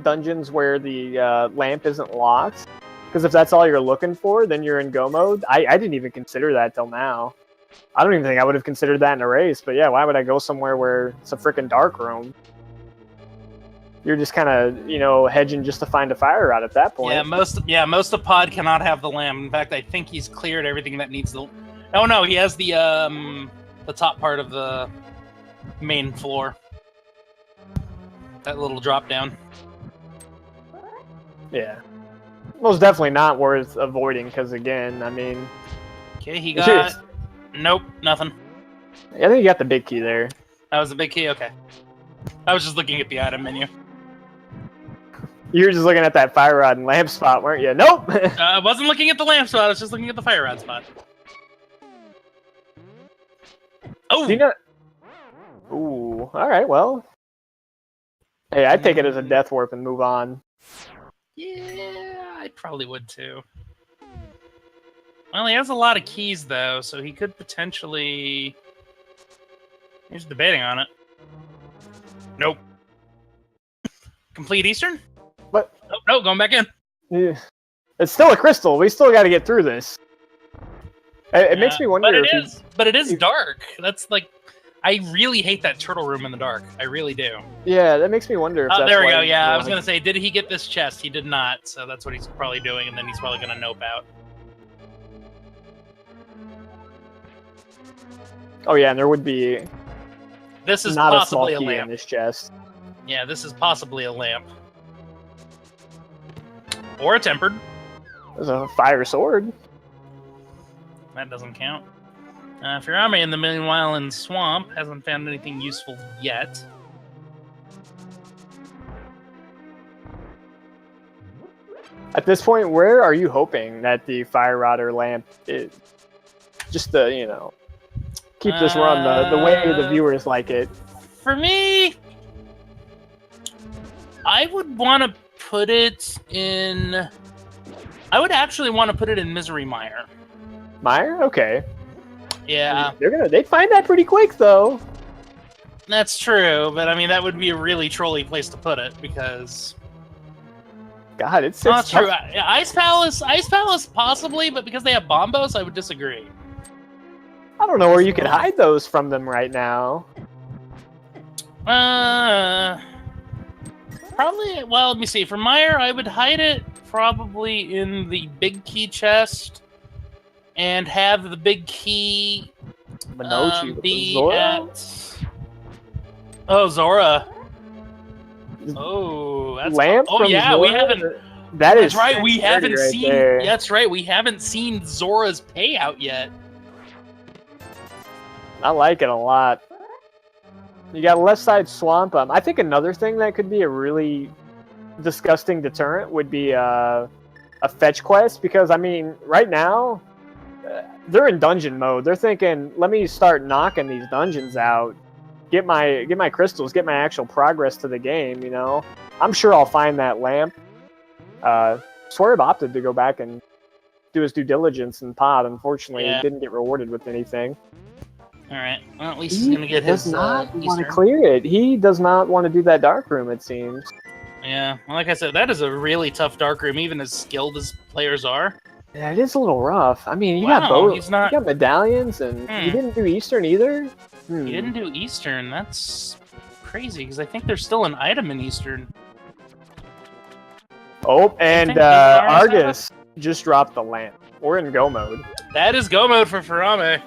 dungeons where the lamp isn't locked. Because if that's all you're looking for, then you're in go mode. I didn't even consider that till now. I don't even think I would have considered that in a race, but yeah, why would I go somewhere where it's a freaking dark room? You're just kind of, you know, hedging just to find a fire rod at that point. Most of Pod cannot have the lamp. In fact, I think he's cleared everything that needs the... Oh no, he has the top part of the main floor. That little drop down. Yeah. most definitely not worth avoiding, because again, I mean... Okay, he got... Nope, nothing. I think you got the big key there. That was the big key? Okay. I was just looking at the item menu. You were just looking at that fire rod and lamp spot, weren't you? Nope! I wasn't looking at the lamp spot, I was just looking at the fire rod spot. Oh! Do you know... Ooh, alright, well... Hey, I'd take it as a death warp and move on. Yeah, I probably would too. Well, he has a lot of keys, though, so he could potentially... He's debating on it. Nope. Complete Eastern? What? Nope, no, going back in. Yeah. It's still a crystal. We still got to get through this. It makes me wonder But it is dark. That's like... I really hate that turtle room in the dark. I really do. Yeah, that makes me wonder if that's there we go. Yeah, I was going to say, did he get this chest? He did not, so that's what he's probably doing, and then he's probably going to nope out. Oh yeah, and there would be... This is not possibly a small key lamp. in this chest. Yeah, this is possibly a lamp. Or a tempered. There's a fire sword. That doesn't count. Furaime, in the meanwhile, in Swamp, hasn't found anything useful yet. At this point, where are you hoping that the fire rod or lamp is? Just to, you know, keep this run the way the viewers like it. For me, I would want to put it in... I would actually want to put it in Misery Mire. Mire? Okay. Yeah. They'd find that pretty quick, though. That's true, but I mean, that would be a really trolly place to put it, because... God, it's not tough. true. Ice Palace possibly, but because they have bombos, I would disagree. I don't know where you could hide those from them right now. Probably, well, let me see. For Mire, I would hide it probably in the big key chest, and have the big key be Zora? at... Oh, Zora. Oh, that's... Lamp oh, from yeah, Zora? we haven't... That is That's right, we haven't right seen... there. That's right, we haven't seen Zora's payout yet. I like it a lot. You got left side swamp. I think another thing that could be a really disgusting deterrent would be a fetch quest, because I mean, right now they're in dungeon mode. They're thinking, let me start knocking these dungeons out, get my crystals, get my actual progress to the game. You know, I'm sure I'll find that lamp. Swerb opted to go back and do his due diligence in pod. Unfortunately, he didn't get rewarded with anything. All right. Well, at least he's gonna get his. He does not want to clear it. He does not want to do that dark room, it seems. Yeah. Well, like I said, that is a really tough dark room, even as skilled as players are. Yeah, it is a little rough. I mean, you got both. You got medallions, and you didn't do Eastern either. He didn't do Eastern. That's crazy, because I think there's still an item in Eastern. Oh, and Argus just dropped the lamp. We're in go mode. That is go mode for Furaime.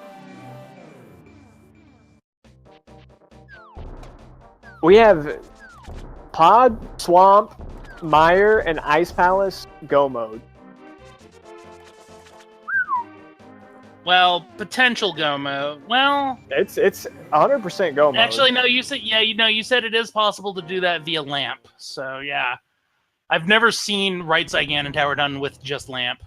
We have Pod, Swamp, Mire, and Ice Palace go mode. Well, potential go mode. Well, it's 100% go mode. Actually, no. You said you said it is possible to do that via lamp. So yeah, I've never seen Right Side Ganon Tower done with just lamp.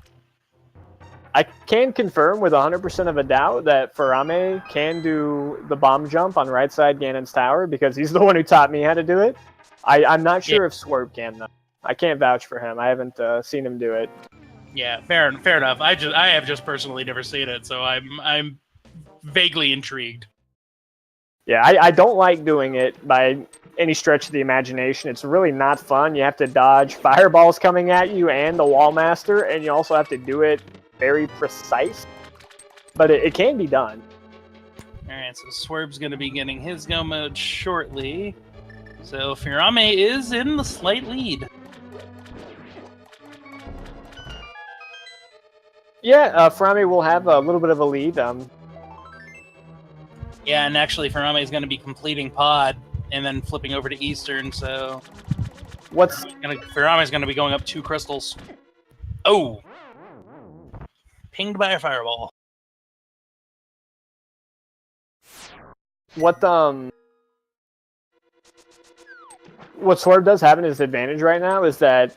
I can confirm with 100% of a doubt that Furaime can do the bomb jump on right side Ganon's tower, because he's the one who taught me how to do it. I'm not sure if Swerb can, though. I can't vouch for him. I haven't seen him do it. Yeah, fair enough. I have just personally never seen it, so I'm vaguely intrigued. Yeah, I don't like doing it by any stretch of the imagination. It's really not fun. You have to dodge fireballs coming at you and the wall master, and you also have to do it very precise, but it can be done. Alright, so Swerb's going to be getting his go mode shortly. So Furaime is in the slight lead. Yeah, Furaime will have a little bit of a lead. Yeah, and actually Furaime is going to be completing pod and then flipping over to Eastern, so... Furaime is going to be going up 2 crystals. Oh! Pinged by a fireball. What Swerb does have in his advantage right now is that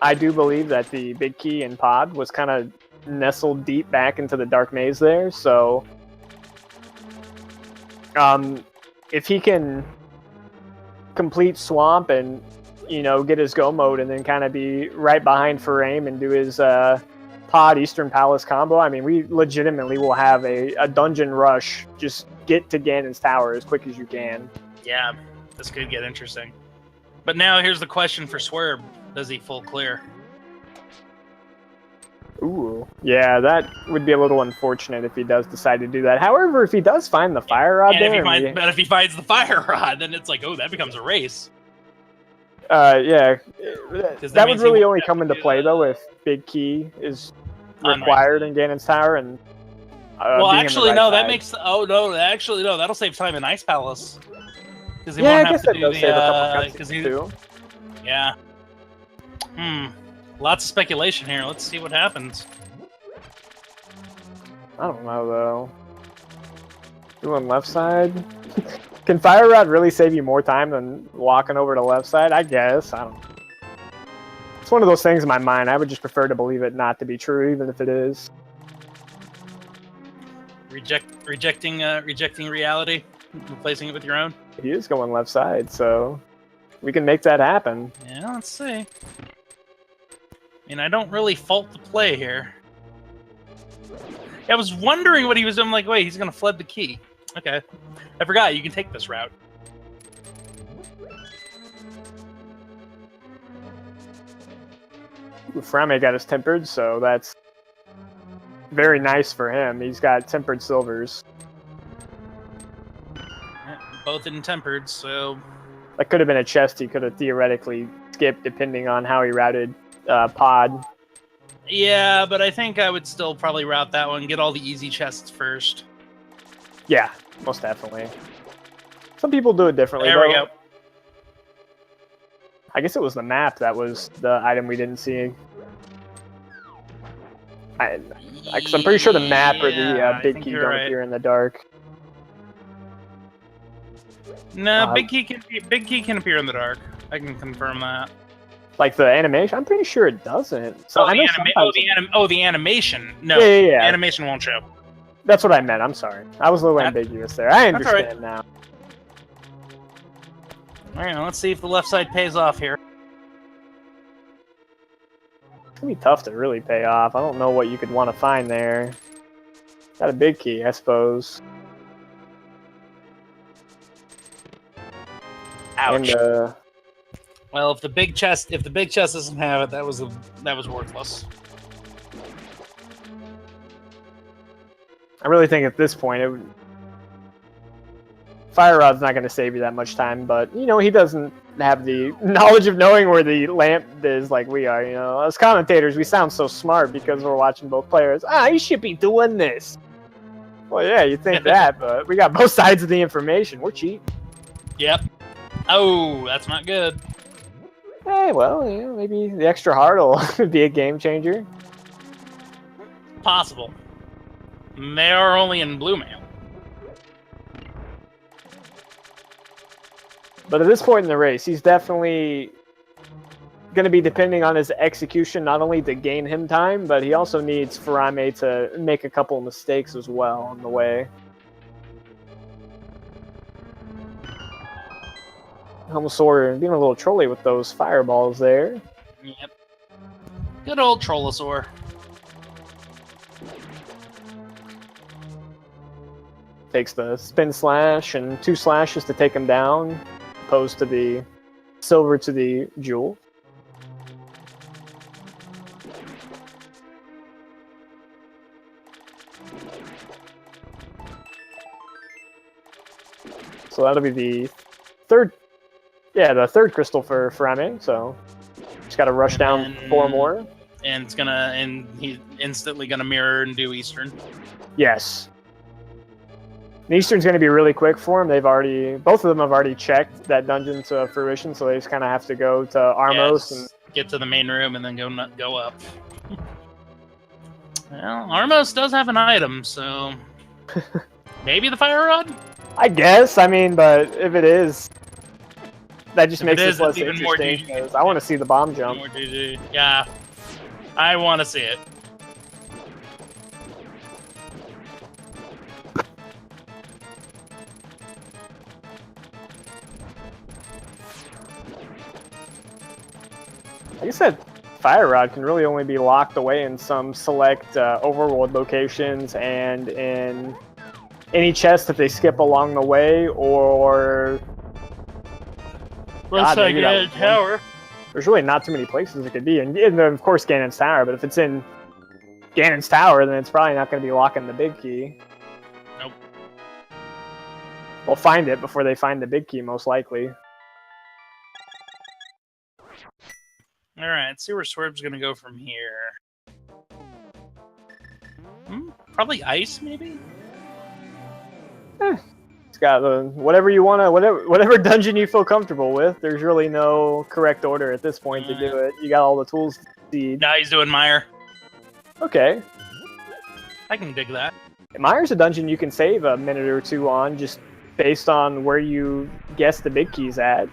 I do believe that the big key in pod was kind of nestled deep back into the dark maze there, so if he can complete swamp and get his go mode and then kind of be right behind Furaime and do his pod Eastern Palace combo, I mean, we legitimately will have a dungeon rush. Just get to Ganon's tower as quick as you can. Yeah, this could get interesting. But now here's the question for Swerb. Does he full clear? Ooh, yeah, that would be a little unfortunate if he does decide to do that. However, if he does find the fire rod there... But if he finds the fire rod, then it's like, oh, that becomes a race. Yeah. That would really only come into play, though, if Big Key is required in Ganon's tower. And well, actually, no, that makes... Oh, no, actually, no, that'll save time in Ice Palace. Because he won't have to do the... Yeah. Lots of speculation here. Let's see what happens. I don't know, though. Doing left side? Can Fire Rod really save you more time than walking over to left side? I guess. I don't know. It's one of those things in my mind. I would just prefer to believe it not to be true, even if it is. Rejecting reality? Replacing it with your own? He is going left side, so we can make that happen. Yeah, let's see. And I don't really fault the play here. I was wondering what he was doing. I'm like, wait, he's going to flood the key. Okay. I forgot you can take this route. Furaime got his tempered, so that's very nice for him. He's got tempered silvers. Yeah, both in tempered, so... That could have been a chest he could have theoretically skipped, depending on how he routed pod. Yeah, but I think I would still probably route that one, get all the easy chests first. Yeah, most definitely. Some people do it differently. There we go. I guess it was the map that was the item we didn't see. I'm pretty sure the map or the big key don't appear in the dark. No, big key can appear in the dark. I can confirm that. Like the animation, I'm pretty sure it doesn't. So the animation. No, yeah. Animation won't show. That's what I meant. I'm sorry. I was a little ambiguous there. I understand now. All right, let's see if the left side pays off here. It's gonna be tough to really pay off. I don't know what you could want to find there. Got a big key, I suppose. Ouch. And, well, if the big chest doesn't have it, that was worthless. I really think at this point, Fire Rod's not going to save you that much time, but, he doesn't have the knowledge of knowing where the lamp is like we are, As commentators, we sound so smart because we're watching both players. You should be doing this. Well, yeah, you think that, but we got both sides of the information. We're cheap. Yep. Oh, that's not good. Hey, well, maybe the extra heart will be a game changer. Possible. They are only in blue mail. But at this point in the race, he's definitely going to be depending on his execution, not only to gain him time, but he also needs Furaime to make a couple of mistakes as well on the way. Helmosaur being a little trolly with those fireballs there. Yep. Good old Trollosaur. Takes the spin slash and 2 slashes to take him down, opposed to the silver to the jewel. So that'll be the third crystal for Furaime, so just gotta rush down 4 more. And he's instantly gonna mirror and do Eastern. Yes. And Eastern's gonna be really quick for him. Both of them have already checked that dungeon to fruition, so they just kinda have to go to Armos and get to the main room and then go up. Well, Armos does have an item, so maybe the fire rod. I guess. I mean, but if it is, that just If makes it this is, less it's even more interesting. GG. 'Cause I want to see the bomb jump. More GG. Yeah, I want to see it. Like I said, fire rod can really only be locked away in some select overworld locations and in any chest that they skip along the way, or Let's maybe that get a was one. tower. There's really not too many places it could be, and of course Ganon's Tower. But if it's in Ganon's Tower, then it's probably not going to be locking the big key. Nope. We'll find it before they find the big key, most likely. All right, let's see where Swerb's gonna go from here. Probably ice, maybe. It's got the whatever you want to, whatever dungeon you feel comfortable with. There's really no correct order at this point to do it. You got all the tools to succeed. Now he's doing Mire. Okay. I can dig that. Mire's a dungeon you can save a minute or two on, just based on where you guess the big key's at.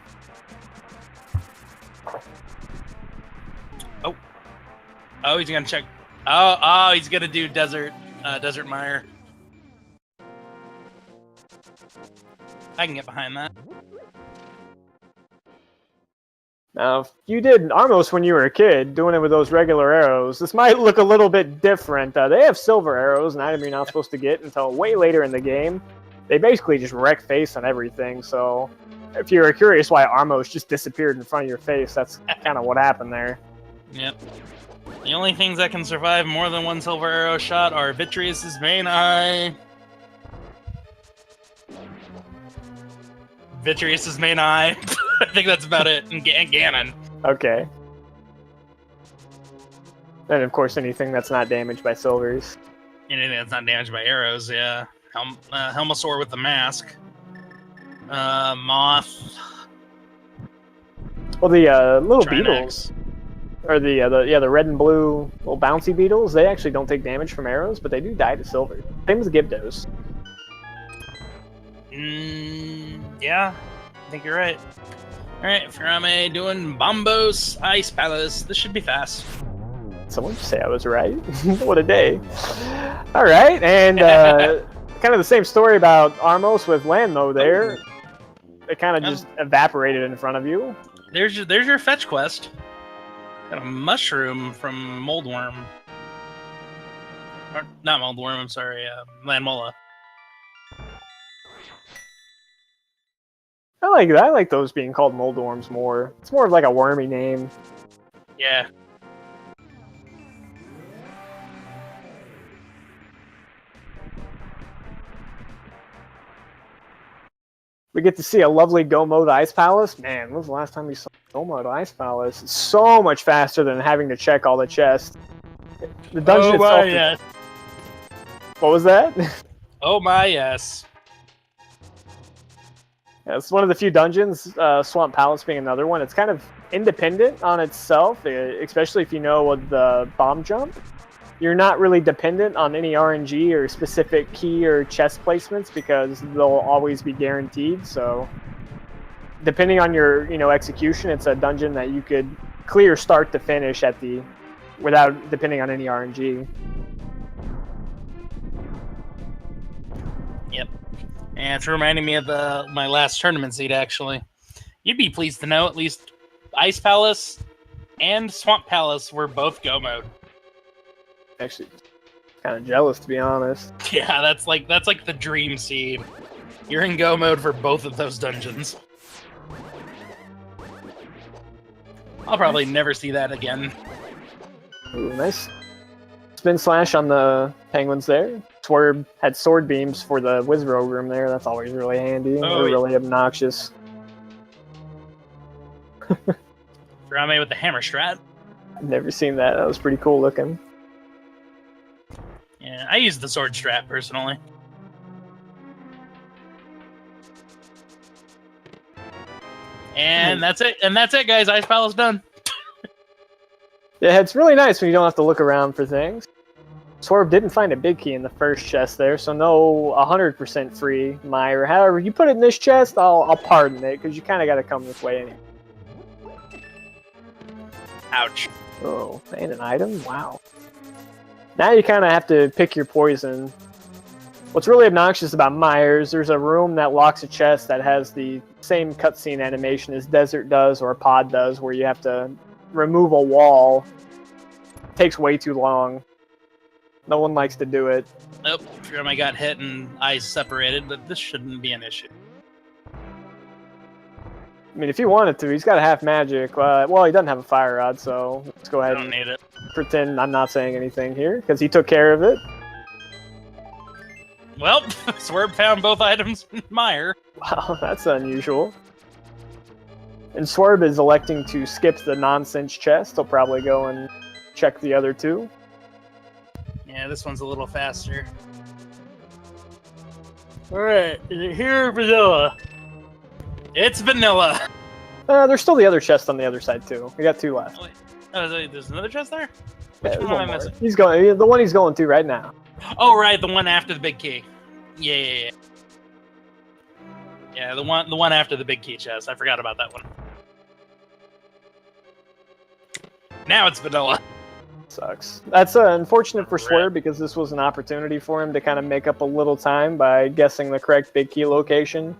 Oh, he's gonna check. Oh, he's gonna do Desert Mire. I can get behind that. Now, if you did Armos when you were a kid, doing it with those regular arrows, this might look a little bit different. They have silver arrows, an item you're not supposed to get until way later in the game. They basically just wreck face on everything, so if you're curious why Armos just disappeared in front of your face, that's kind of what happened there. Yep. The only things that can survive more than one silver arrow shot are Vitreous's main eye. Vitreous's main eye. I think that's about it. And Ganon. Okay. And of course, anything that's not damaged by silvers. Anything that's not damaged by arrows, yeah. Helmosaur with the mask. Moth. Well, the little Trinex. beetles, or the red and blue little bouncy beetles, they actually don't take damage from arrows, but they do die to silver. Same as the Gyptos. Yeah, I think you're right. Alright, Furaime doing Bombos Ice Palace. This should be fast. Someone just say I was right. What a day. Alright, and kind of the same story about Armos with Landmo there. It kind of just evaporated in front of you. There's your fetch quest. Got a mushroom from Moldworm. Or, not Moldworm, I'm sorry, Landmola. I like those being called Moldworms more. It's more of like a wormy name. Yeah. We get to see a lovely Go Mode Ice Palace. Man, when was the last time we saw Go Mode Ice Palace? It's so much faster than having to check all the chests. The dungeon itself. Yes. What was that? Oh my yes. Yeah, it's one of the few dungeons, Swamp Palace being another one. It's kind of independent on itself, especially if you know what the bomb jump. You're not really dependent on any RNG or specific key or chest placements because they'll always be guaranteed. So, depending on your execution, it's a dungeon that you could clear start to finish without depending on any RNG. Yep. And it's reminding me of my last tournament seed, actually. You'd be pleased to know at least Ice Palace and Swamp Palace were both Go Mode. Actually, kind of jealous, to be honest. Yeah, that's like the dream seed. You're in Go Mode for both of those dungeons. I'll probably never see that again. Ooh, nice spin slash on the penguins there. Swerb had sword beams for the Wizrow room there. That's always really handy. Oh, They're really obnoxious. Furaime with the hammer strat. I've never seen that. That was pretty cool looking. Yeah, I use the sword strat personally. And that's it. And that's it, guys. Ice Palace done. Yeah, it's really nice when you don't have to look around for things. Swerb didn't find a big key in the first chest there, so no 100% free Meyer. However, you put it in this chest, I'll pardon it, because you kind of got to come this way anyway. Ouch. Oh, and an item? Wow. Now you kind of have to pick your poison. What's really obnoxious about Myers, there's a room that locks a chest that has the same cutscene animation as Desert does or Pod does, where you have to remove a wall. It takes way too long. No one likes to do it. Nope, I got hit and eyes separated, but this shouldn't be an issue. I mean, if he wanted to, he's got a half magic. Well, he doesn't have a fire rod, so let's go I ahead don't and need it. pretend I'm not saying anything here, because he took care of it. Well, Swerb found both items in Meyer. Wow, that's unusual. And Swerb is electing to skip the nonsense chest. He'll probably go and check the other two. Yeah, this one's a little faster. Alright, is it here or vanilla? It's vanilla! There's still the other chest on the other side, too. We got two left. Oh, there's another chest there? Yeah, Which one am I missing? He's going, the one he's going to right now. Oh, right, the one after the big key. Yeah. Yeah, the one after the big key chest. I forgot about that one. Now it's vanilla. Sucks. That's unfortunate for Swerb, because this was an opportunity for him to kind of make up a little time by guessing the correct big key location.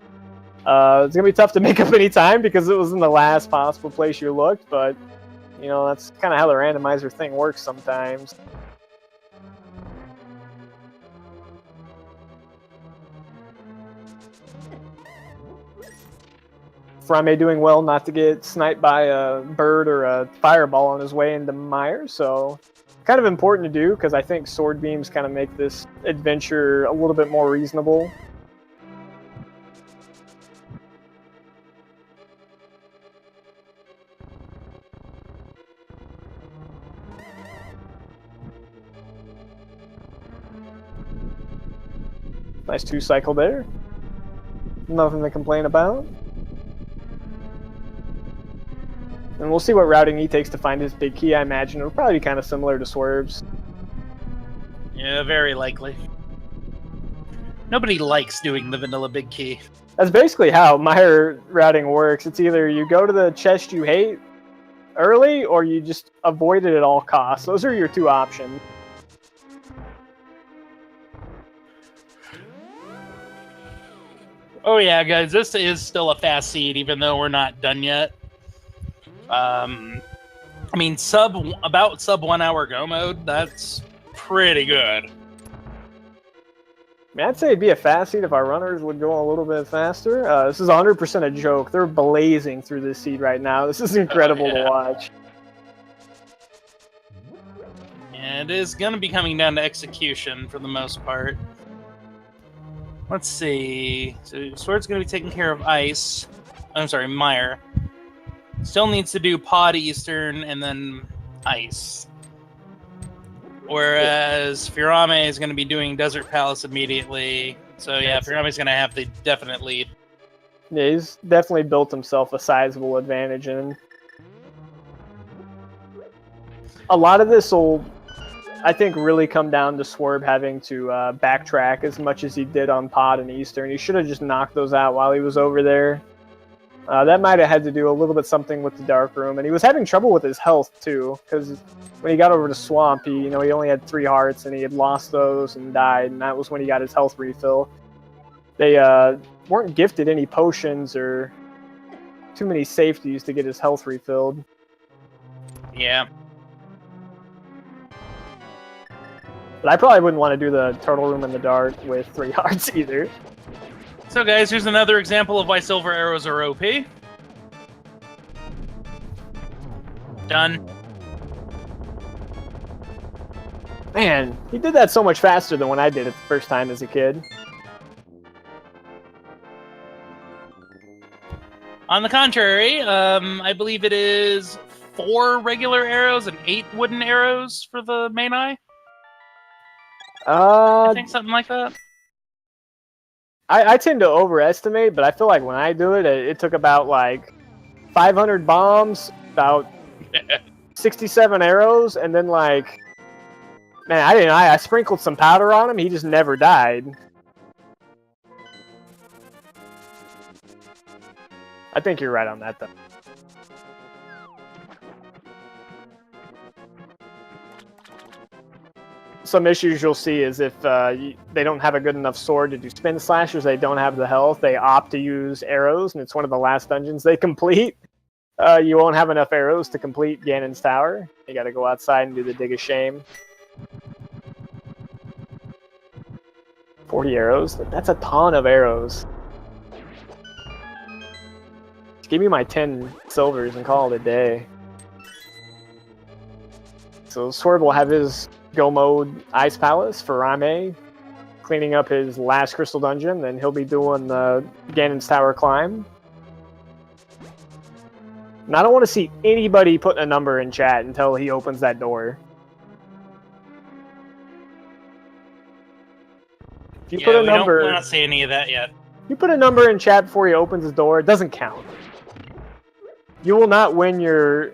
It's going to be tough to make up any time because it was in the last possible place you looked, but, you know, that's kind of how the randomizer thing works sometimes. Furaime doing well not to get sniped by a bird or a fireball on his way into Meyer, so kind of important to do because I think sword beams kind of make this adventure a little bit more reasonable. Nice 2-cycle there. Nothing to complain about. And we'll see what routing he takes to find his big key. I imagine it'll probably be kind of similar to Swerve's. Yeah, very likely. Nobody likes doing the vanilla big key. That's basically how Meyer routing works. It's either you go to the chest you hate early, or you just avoid it at all costs. Those are your two options. Oh yeah, guys, this is still a fast seed, even though we're not done yet. I mean, about sub 1 hour go mode, that's pretty good. I mean, I'd say it'd be a fast seed if our runners would go a little bit faster. This is 100% a joke. They're blazing through this seed right now. This is incredible to watch. And it is going to be coming down to execution for the most part. Let's see. So Sword's going to be taking care of Ice. I'm sorry, Meyer. Still needs to do Pod Eastern and then Ice. Whereas Furaime is going to be doing Desert Palace immediately. So yeah, Furaime's going to have the definite lead. Yeah, he's definitely built himself a sizable advantage, and a lot of this will, I think, really come down to Swerb having to backtrack as much as he did on Pod and Eastern. He should have just knocked those out while he was over there. That might have had to do a little bit something with the Dark Room, and he was having trouble with his health too, because when he got over to Swamp, he only had 3 hearts, and he had lost those and died, and that was when he got his health refill. They weren't gifted any potions or too many safeties to get his health refilled. Yeah. But I probably wouldn't want to do the Turtle Room in the dark with 3 hearts either. So guys, here's another example of why silver arrows are OP. Done. Man, he did that so much faster than when I did it the first time as a kid. On the contrary, I believe it is 4 regular arrows and 8 wooden arrows for the main eye. I think something like that. I tend to overestimate, but I feel like when I do it, it took about like 500 bombs, about 67 arrows, and then like Man, I didn't. I sprinkled some powder on him. He just never died. I think you're right on that, though. Some issues you'll see is if they don't have a good enough sword to do spin slashers, they don't have the health, they opt to use arrows, and it's one of the last dungeons they complete. You won't have enough arrows to complete Ganon's Tower. You gotta go outside and do the Dig of Shame. 40 arrows? That's a ton of arrows. Just give me my 10 silvers and call it a day. So Swerb will have his go mode Ice Palace for Furaime, cleaning up his last crystal dungeon, then he'll be doing the Ganon's Tower climb. And I don't want to see anybody putting a number in chat until he opens that door. If you put a number, we're not seeing any of that yet. You put a number in chat before he opens his door, it doesn't count. You will not win your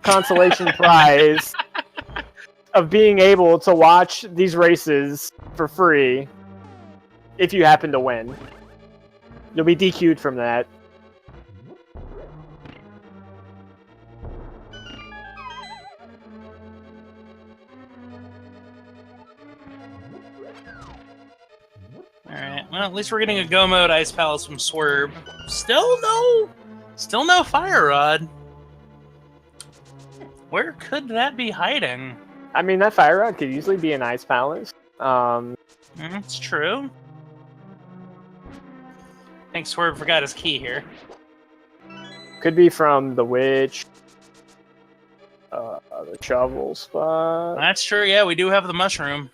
consolation prize of being able to watch these races for free if you happen to win. You'll be DQ'd from that. Alright, well, at least we're getting a go mode Ice Palace from Swerb. Still no Fire Rod. Where could that be hiding? I mean, that Fire Rod could easily be an Ice Palace. It's true. I think Swerb forgot his key here. Could be from the Witch. The shovel spot. That's true, yeah, we do have the mushroom.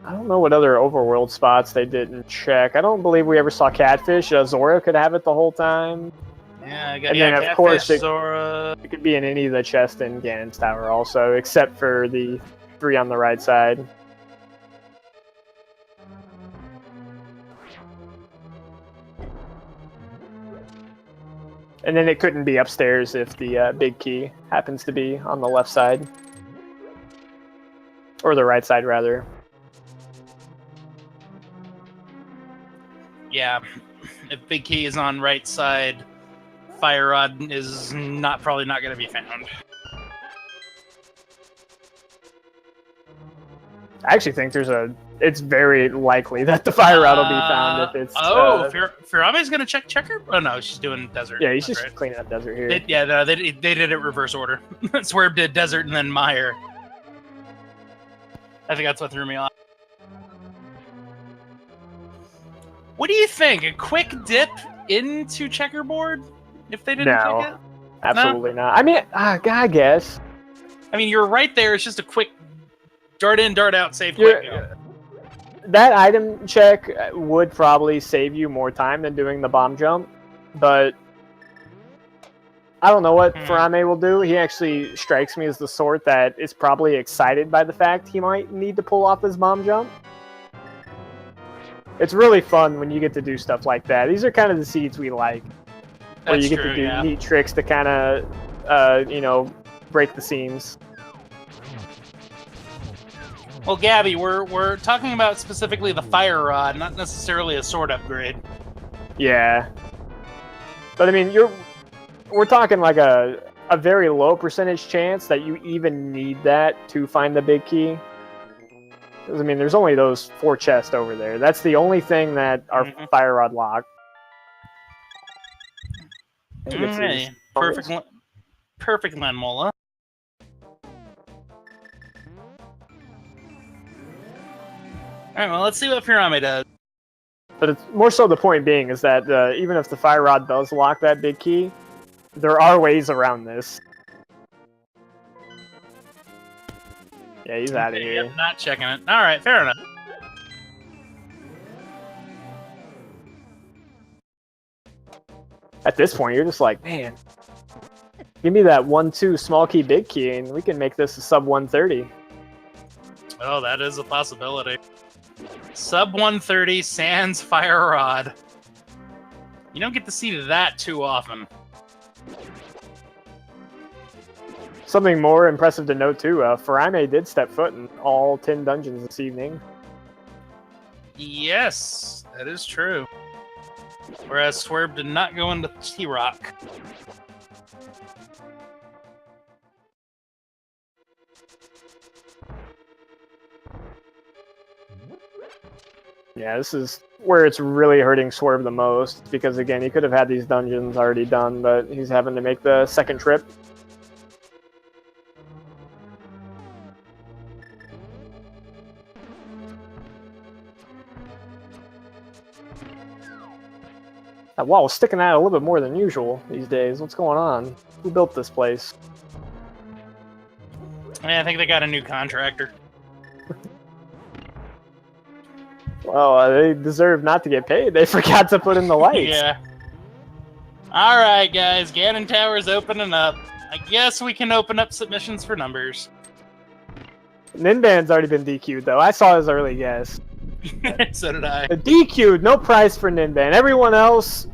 I don't know what other overworld spots they didn't check. I don't believe we ever saw Catfish. Zora could have it the whole time. Yeah, I got and then of Catfish, course Zora. It could be in any of the chests in Ganon's Tower also, except for the 3 on the right side. And then it couldn't be upstairs if the big key happens to be on the left side. Or the right side, rather. Yeah, if big key is on right side, Fire Rod is probably not going to be found. I actually think it's very likely that the Fire Rod will be found if it's... Furaime's going to check checker? Oh no, she's doing desert. Yeah, he's just cleaning up desert here. They did it reverse order. Swerb did desert and then Mire. I think that's what threw me off. What do you think? A quick dip into checkerboard? If they didn't check it? Absolutely not. I mean, I guess. I mean, you're right there. It's just a quick dart in, dart out, save quick. That item check would probably save you more time than doing the bomb jump, but I don't know what Furaime will do. He actually strikes me as the sort that is probably excited by the fact he might need to pull off his bomb jump. It's really fun when you get to do stuff like that. These are kind of the seeds we like. Where you get to do neat tricks to kind of, break the seams. Well, Gabby, we're talking about specifically the Fire Rod, not necessarily a sword upgrade. Yeah. But I mean, we're talking like a very low percentage chance that you even need that to find the big key. I mean, there's only those 4 chests over there. That's the only thing that are Fire Rod locked. Perfect Landmola. Alright, well, let's see what Furaime does. But it's more so the point being is that even if the Fire Rod does lock that big key, there are ways around this. Yeah, he's out of here. Yep, not checking it. Alright, fair enough. At this point, you're just like, man, give me that 1-2 small key, big key, and we can make this a sub 130. Oh, that is a possibility. Sub 130 sans Fire Rod. You don't get to see that too often. Something more impressive to note too, Furaime did step foot in all 10 dungeons this evening. Yes, that is true. Whereas Swerb did not go into T-Rock. Yeah, this is where it's really hurting Swerve the most, because again, he could have had these dungeons already done, but he's having to make the second trip. That wall is sticking out a little bit more than usual these days. What's going on? Who built this place? I think they got a new contractor. Well, they deserve not to get paid. They forgot to put in the lights. Yeah. All right, guys. Ganon Tower's opening up. I guess we can open up submissions for numbers. Ninban's already been DQ'd, though. I saw his early guess. So did I. DQ'd, no prize for Ninban. Everyone else,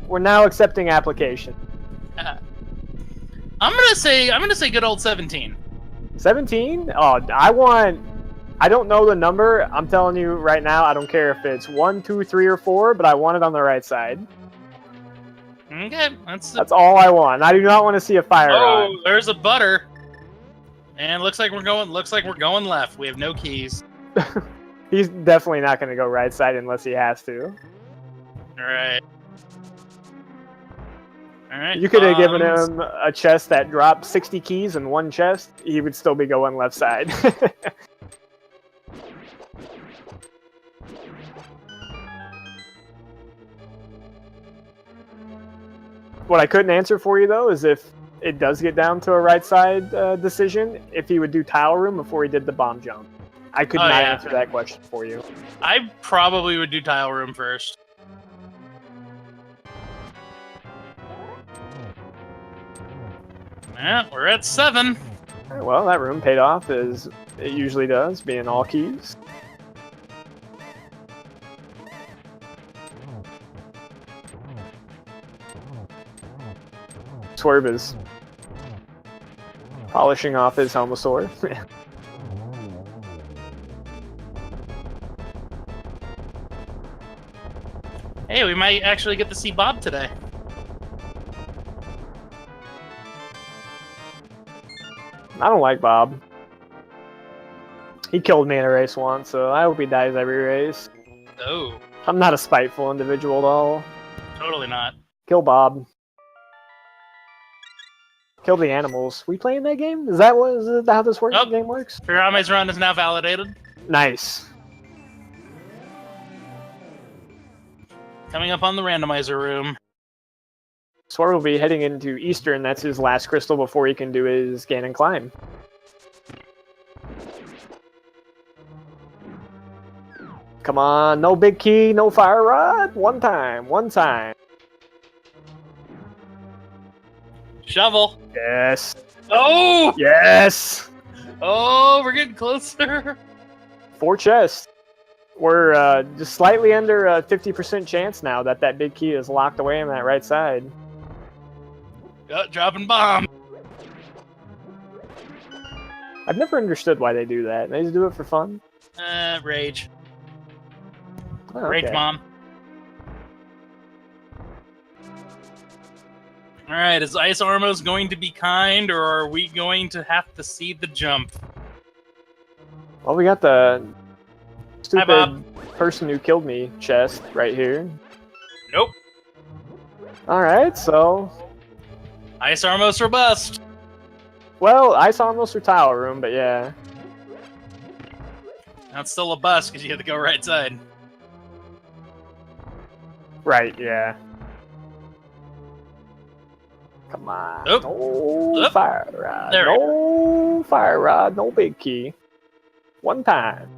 we're now accepting application. I'm gonna say good old 17. 17? Oh, I don't know the number. I'm telling you right now, I don't care if it's 1, 2, 3, or 4, but I want it on the right side. Okay, that's all I want. I do not want to see a fire rod. Oh, there's a butter. And looks like we're going left. We have no keys. He's definitely not going to go right side unless he has to. All right. You could have given him a chest that dropped 60 keys in one chest. He would still be going left side. What I couldn't answer for you, though, is if it does get down to a right side decision, if he would do tile room before he did the bomb jump. I could not answer that question for you. I probably would do tile room first. Yeah, we're at 7. Well, that room paid off as it usually does, being all keys. Swerve is polishing off his Homosaur. Hey, we might actually get to see Bob today. I don't like Bob. He killed me in a race once, so I hope he dies every race. Oh. I'm not a spiteful individual at all. Totally not. Kill Bob. Kill the animals. We playing that game? Is that how this game works? Furaime's run is now validated. Nice. Coming up on the randomizer room. Swerve will be heading into Eastern. That's his last crystal before he can do his Ganon climb. Come on, no big key, no fire rod. One time. Shovel. Yes. Oh! Yes! Oh, we're getting closer. 4 chests. We're just slightly under a 50% chance now that big key is locked away on that right side. Dropping bomb. I've never understood why they do that. They just do it for fun. Rage. Oh, okay. Rage bomb. All right, is Ice Armos going to be kind, or are we going to have to see the jump? Well, we got the stupid person who killed me chest right here. Nope. All right, so Ice Armos or bust. Well, Ice Armos or tile room, but yeah. That's still a bust because you have to go right side. Right, yeah. Come on. Oop. No Oop. fire rod. There No fire rod. No big key. One time.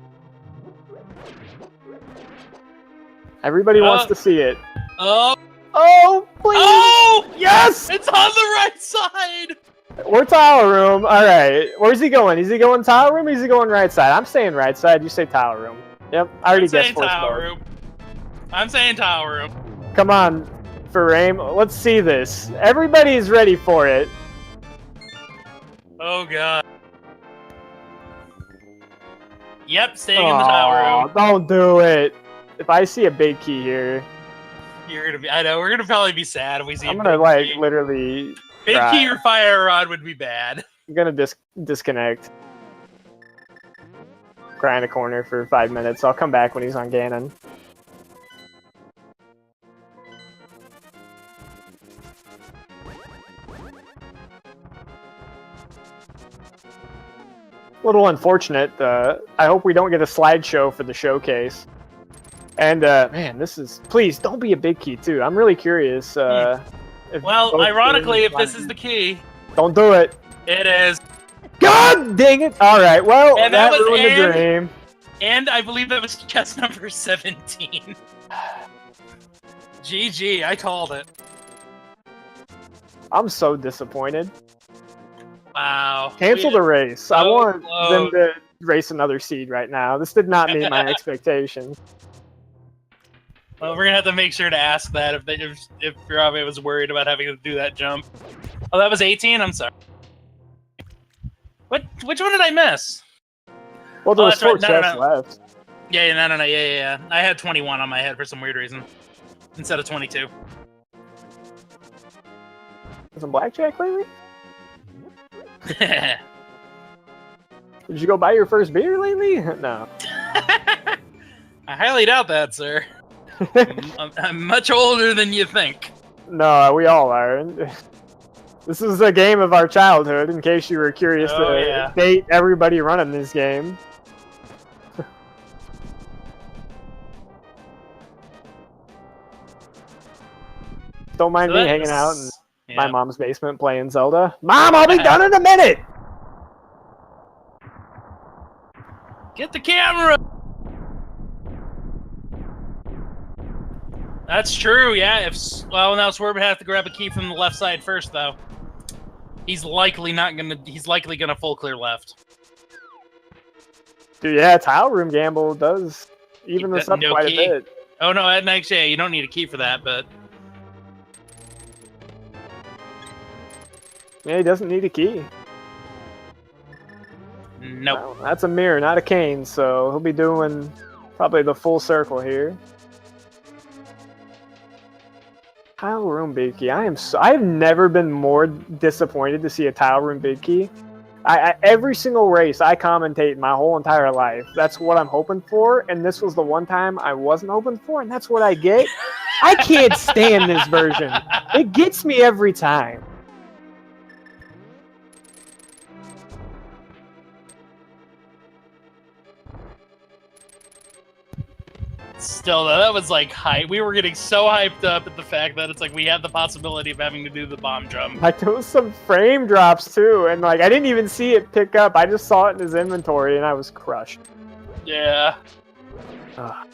Everybody wants to see it. Oh. Oh, please. Oh! Yes! It's on the right side! We're tile room. All right. Where's he going? Is he going tile room or is he going right side? I'm saying right side. You say tile room. Yep. I already guessed for tile room. I'm saying tile room. Come on, Furaime. Let's see this. Everybody's ready for it. Oh, God. Yep, staying in the tower room. Don't do it. If I see a big key here, You're gonna be. I know we're gonna probably be sad if we see. I'm a gonna big like key. literally. Big cry. key or fire rod would be bad. I'm gonna disconnect. Cry in a corner for 5 minutes. I'll come back when he's on Ganon. A little unfortunate. I hope we don't get a slideshow for the showcase. And man, this is. Please don't be a big key too. I'm really curious. Well, ironically, if this is the key, don't do it. it is. God dang it! All right, well, And that that was ruined the dream. And I believe that was chest number 17. GG, I called it. I'm so disappointed. Wow. Cancel the race. so I want close. them to race another seed right now. This did not meet my expectations. Well, we're gonna have to make sure to ask that if Furaime was worried about having to do that jump. Oh, that was 18. I'm sorry. Which one did I miss? Well, there was that's right. 4 chests left. Yeah, no. Yeah. I had 21 on my head for some weird reason instead of 22. Some blackjack lately? Did you go buy your first beer lately? No. I highly doubt that, sir. I'm much older than you think. No, we all are. This is a game of our childhood, in case you were curious to date everybody running this game. Don't mind me hanging out in my mom's basement playing Zelda. Mom, I'll be done in a minute! Get the camera! That's true, yeah. Well, now Swerb would have to grab a key from the left side first, though. He's likely gonna full clear left. Dude, yeah, Tile Room Gamble does even this up quite a bit. Oh no, actually, yeah, you don't need a key for that, but yeah, he doesn't need a key. Nope. Well, that's a mirror, not a cane, so he'll be doing probably the full circle here. Tile Room Big Key. I have never been more disappointed to see a Tile Room Big Key. Every single race I commentate my whole entire life. That's what I'm hoping for, and this was the one time I wasn't hoping for, and that's what I get. I can't stand this version. It gets me every time. Still, though, that was like hype. We were getting so hyped up at the fact that it's like we had the possibility of having to do the bomb jump. Like, there was some frame drops too, and like I didn't even see it pick up. I just saw it in his inventory, and I was crushed. Yeah. Ugh.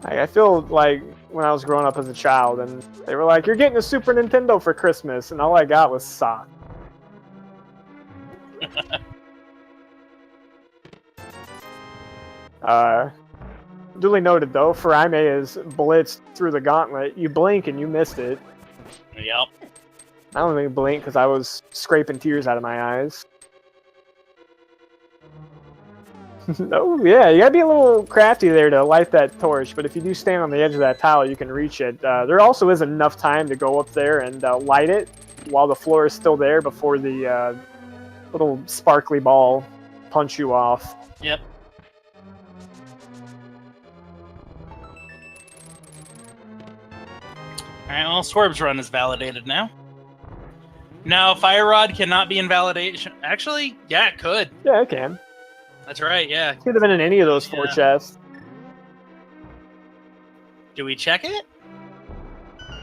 I feel like when I was growing up as a child, and they were like, "You're getting a Super Nintendo for Christmas," and all I got was socks. Duly noted though, Furaime is blitzed through the gauntlet. You blink and you missed it. Yep. I don't even blink because I was scraping tears out of my eyes. Oh yeah, you gotta be a little crafty there to light that torch, but if you do stand on the edge of that tile, you can reach it. There also is enough time to go up there and light it while the floor is still there before the little sparkly ball punch you off. Yep. Alright, well, Swerb's run is validated now. Now, Fire Rod cannot be invalidation. Actually, yeah, it could. Yeah, it can. That's right, yeah. Could have been in any of those 4 chests. Do we check it?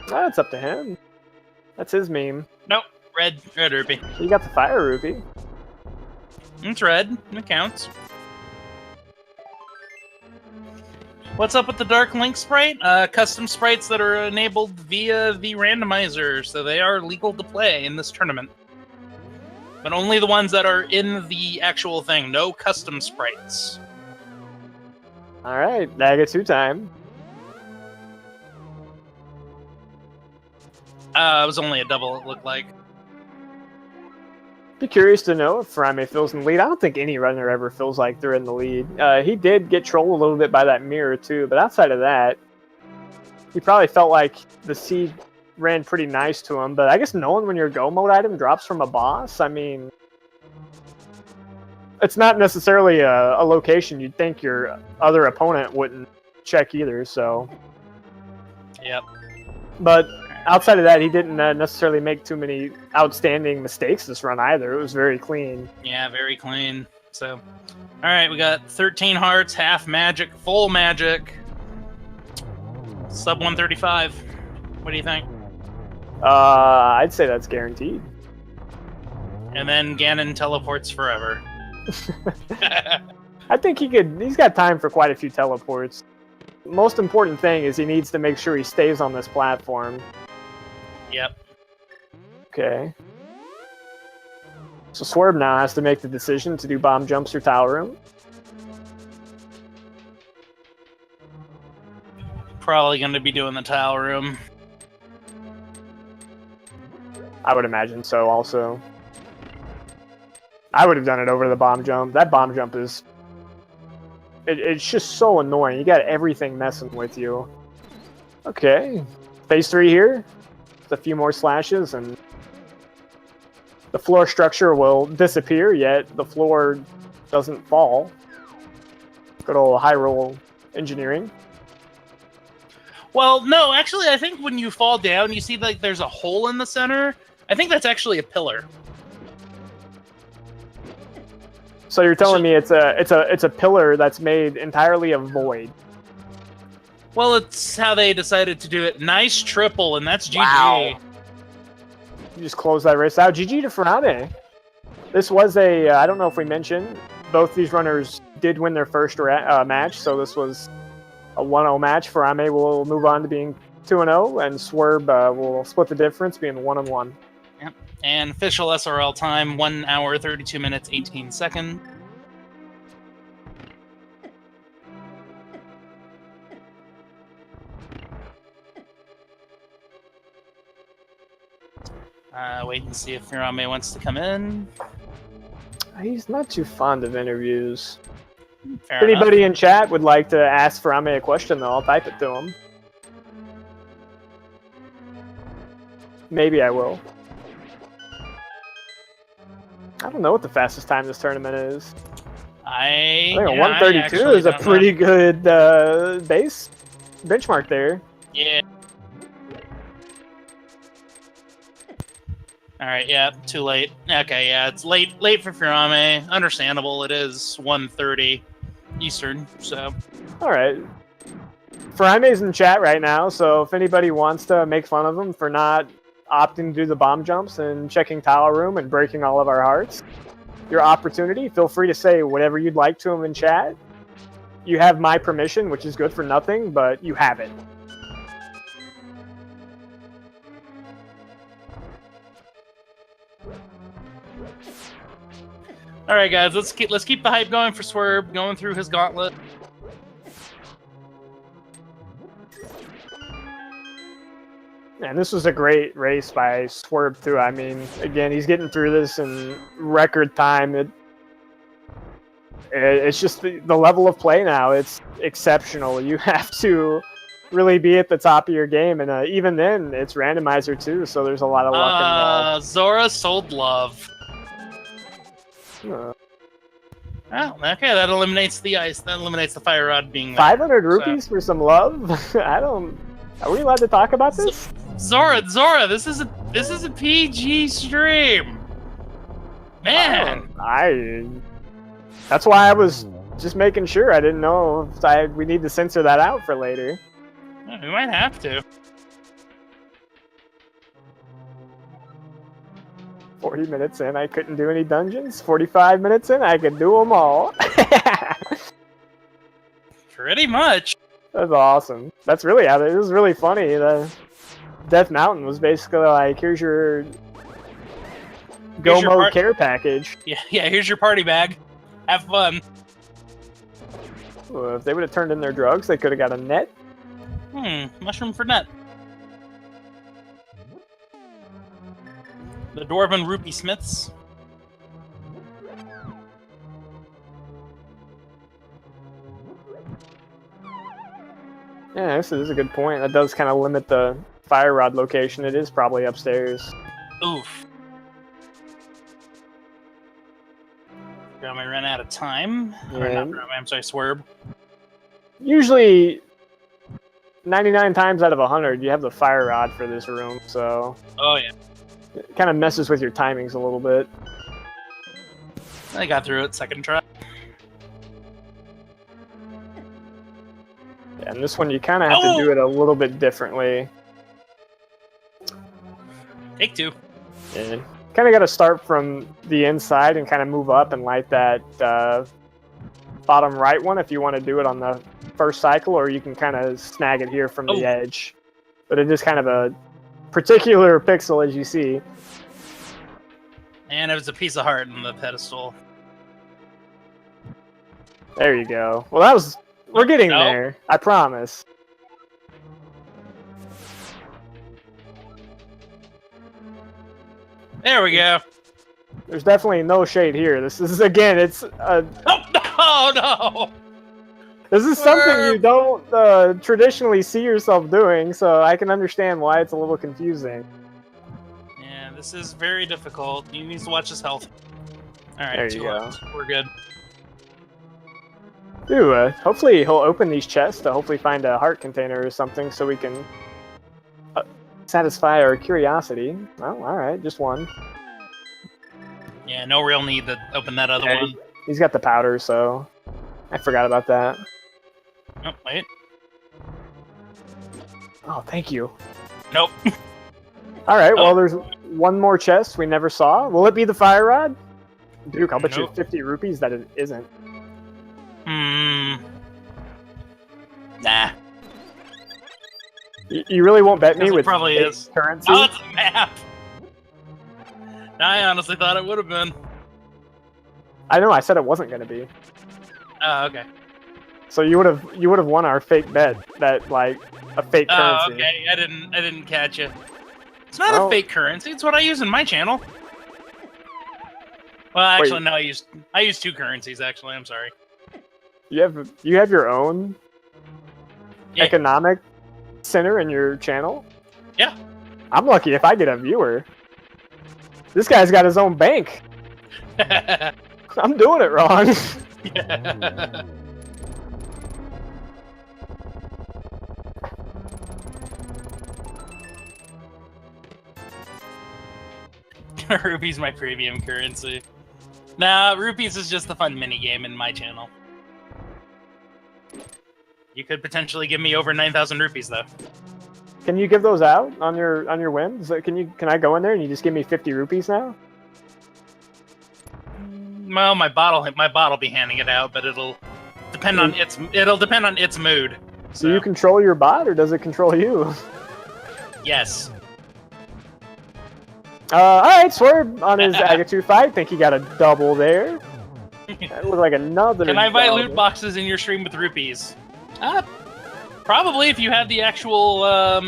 It's up to him. That's his meme. Nope. Red rupee. You got the fire rupee. It's red. It counts. What's up with the Dark Link sprite? Custom sprites that are enabled via the randomizer, so they are legal to play in this tournament. But only the ones that are in the actual thing. No custom sprites. Alright, Naga 2 time. It was only a double, it looked like. Be curious to know if Furaime feels in the lead. I don't think any runner ever feels like they're in the lead. He did get trolled a little bit by that mirror too, but outside of that, he probably felt like the seed ran pretty nice to him. But I guess knowing when your go mode item drops from a boss, I mean, it's not necessarily a location you'd think your other opponent wouldn't check either. So, Yep. But outside of that, he didn't necessarily make too many outstanding mistakes this run either. It was very clean. Yeah, very clean. So, all right, we got 13 hearts, half magic, full magic, sub 135. What do you think? I'd say that's guaranteed. And then Ganon teleports forever. I think he's got time for quite a few teleports. Most important thing is he needs to make sure he stays on this platform. Yep. Okay. So Swerb now has to make the decision to do bomb jumps or tower room. Probably going to be doing the tower room. I would imagine so also. I would have done it over the bomb jump. That bomb jump is... It's just so annoying. You got everything messing with you. Okay. Phase 3 here. Just a few more slashes and the floor structure will disappear, yet the floor doesn't fall. Good old high roll engineering. Well, no, actually, I think when you fall down, you see like there's a hole in the center. I think that's actually a pillar. So you're telling me it's a pillar that's made entirely of void. Well, it's how they decided to do it. Nice triple, and that's GG. Wow. You just close that race out. GG to Furaime. This was I don't know if we mentioned, both these runners did win their first match, so this was a 1-0 match. Furaime will move on to being 2-0, and Swerb will split the difference, being 1-1. Yep. And official SRL time, 1 hour, 32 minutes, 18 seconds. Wait and see if Furaime wants to come in. He's not too fond of interviews. Fair If anybody enough. in chat would like to ask Furaime a question, though, I'll type it to him. Maybe I will. I don't know what the fastest time this tournament is. I think 132 is a pretty good base benchmark there. Yeah. All right, yeah, too late. Okay, yeah, it's late for Furaime. Understandable, it is 1:30 Eastern, so. All right. Furaime's in chat right now, so if anybody wants to make fun of him for not opting to do the bomb jumps and checking tower room and breaking all of our hearts, your opportunity, feel free to say whatever you'd like to him in chat. You have my permission, which is good for nothing, but you have it. All right, guys, let's keep the hype going for Swerb, going through his gauntlet. And this was a great race by Swerb too. I mean, again, he's getting through this in record time. It's just the level of play now. It's exceptional. You have to really be at the top of your game, and even then, it's randomizer too. So there's a lot of luck involved. Zora sold love. Oh, okay, that eliminates the ice. That eliminates the fire rod being there, 500 rupees for some love? I don't... Are we allowed to talk about this? Zora, this is a PG stream. Man. That's why I was just making sure. I didn't know if we need to censor that out for later. Yeah, we might have to. 40 minutes in, I couldn't do any dungeons. 45 minutes in, I could do them all. Pretty much. That's awesome. That's really how it was really funny. The Death Mountain was basically like, here's your go mode care package. Yeah, here's your party bag. Have fun. Well, if they would have turned in their drugs, they could have got a net. Mushroom for net. The Dwarven Rupee Smiths. Yeah, this is a good point. That does kind of limit the fire rod location. It is probably upstairs. Oof. Furaime ran out of time. Or not Furaime, I'm sorry, Swerb. Usually, 99 times out of 100, you have the fire rod for this room, so... Oh, yeah. It kind of messes with your timings a little bit. I got through it second try. Yeah, and this one, you kind of have to do it a little bit differently. Take two. Yeah. Kind of got to start from the inside and kind of move up and light that bottom right one if you want to do it on the first cycle, or you can kind of snag it here from the edge. But it is kind of a particular pixel, as you see. And it was a piece of heart in the pedestal. There you go. Well, that was... We're getting there. I promise. There we go. There's definitely no shade here. This is, again, it's... Oh, no! This is something you don't traditionally see yourself doing, so I can understand why it's a little confusing. Yeah, this is very difficult. You need to watch his health. Alright, there you go. We're good. Ooh, hopefully he'll open these chests to hopefully find a heart container or something so we can satisfy our curiosity. Well, alright, just one. Yeah, no real need to open that other one. He's got the powder, so I forgot about that. Oh, wait. Oh, thank you. Nope. Alright, well, there's one more chest we never saw. Will it be the fire rod? Duke, I'll bet you 50 rupees that it isn't. Nah. You really won't bet me with probably is currency? Oh, it's a map! I honestly thought it would have been. I know, I said it wasn't going to be. Oh, okay. So you would have won our fake bet that, like, a fake currency. Oh, okay. I didn't catch it. It's not a fake currency. It's what I use in my channel. Well, actually, no. I use two currencies. Actually, I'm sorry. You have your own economic center in your channel? Yeah. I'm lucky if I get a viewer. This guy's got his own bank. I'm doing it wrong. Rupee's my premium currency. Nah, Rupees is just the fun minigame in my channel. You could potentially give me over 9,000 rupees, though. Can you give those out on your whim? Can I go in there and you just give me 50 rupees now? Well, my bot'll be handing it out, but it'll depend on its mood. So. Do you control your bot, or does it control you? Yes. Alright, Swerb on his Agatu fight. Think he got a double there. That looked like another. Can I buy loot boxes in your stream with rupees? Probably if you have the actual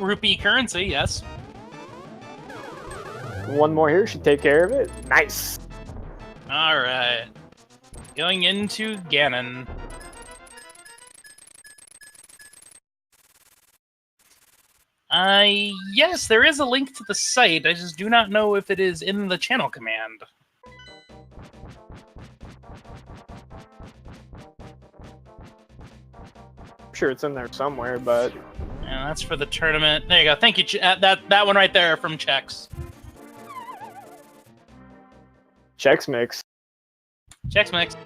rupee currency, yes. One more here should take care of it. Nice. Alright. Going into Ganon. Yes, there is a link to the site. I just do not know if it is in the channel command. I'm sure it's in there somewhere, but... Yeah, that's for the tournament. There you go. Thank you, that one right there from Chex. Chex Mix. Chex Mix.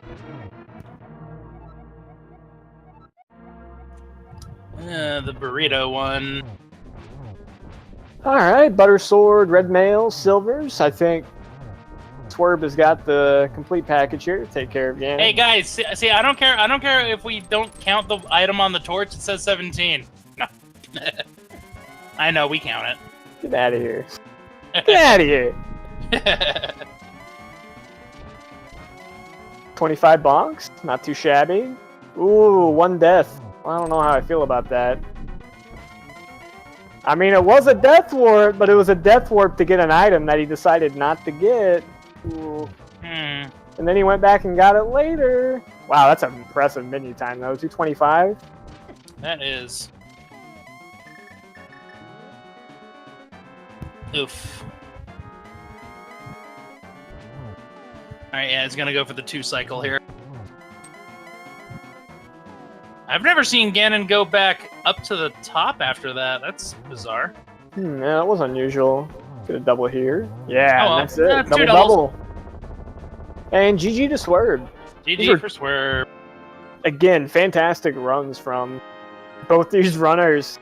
The burrito one. Alright, Butter Sword, Red Mail, Silvers. I think Swerb has got the complete package here to take care of Ganon. Hey guys, see, I don't care if we don't count the item on the torch. It says 17. No. I know, we count it. Get out of here. Get out of here. 25 bonks, not too shabby. Ooh, one death. I don't know how I feel about that. I mean, it was a death warp, but it was a death warp to get an item that he decided not to get. Ooh. And then he went back and got it later. Wow, that's an impressive menu time, though. 225. That is. Oof. Alright, yeah, it's gonna go for the 2 cycle here. I've never seen Ganon go back up to the top after that. That's bizarre. Yeah, that was unusual. Get a double here. Yeah, Oh, well. that's it. Two Double. And GG to Swerb. GG for Swerb. Again, fantastic runs from both these runners.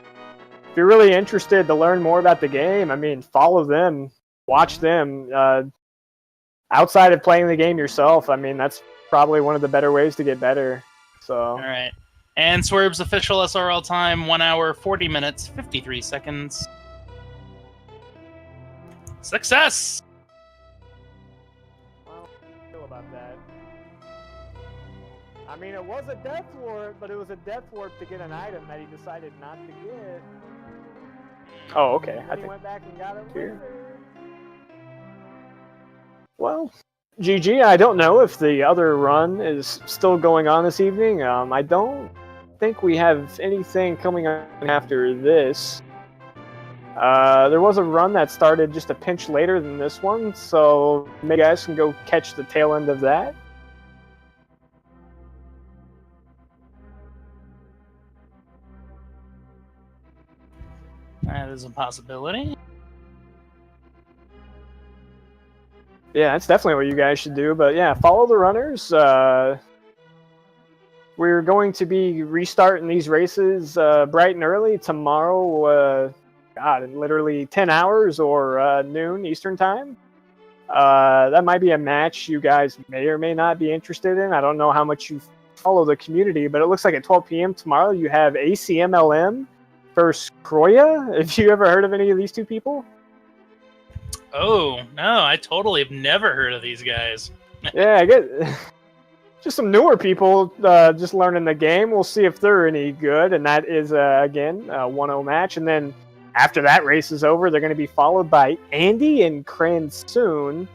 If you're really interested to learn more about the game, I mean, follow them, watch them. Outside of playing the game yourself, I mean, that's probably one of the better ways to get better. So. All right. And Swerb's official SRL time, 1 hour, 40 minutes, 53 seconds. Success! Well, how do you feel about that? I mean, it was a death warp, but it was a death warp to get an item that he decided not to get. Oh, okay. I think he went back and got it here. Well, GG. I don't know if the other run is still going on this evening. I don't think we have anything coming on after this. There was a run that started just a pinch later than this one, so maybe you guys can go catch the tail end of that. That is a possibility. Yeah, that's definitely what you guys should do. But yeah, follow the runners. We're going to be restarting these races bright and early tomorrow. God, in literally 10 hours or noon Eastern time. That might be a match you guys may or may not be interested in. I don't know how much you follow the community, but it looks like at 12 p.m. tomorrow you have ACMLM versus Kroya. Have you ever heard of any of these two people? Oh, no, I totally have never heard of these guys. Yeah, I get just some newer people just learning the game. We'll see if they're any good, and that is, again, a 1-0 match. And then after that race is over, they're going to be followed by Andy and Cransoon.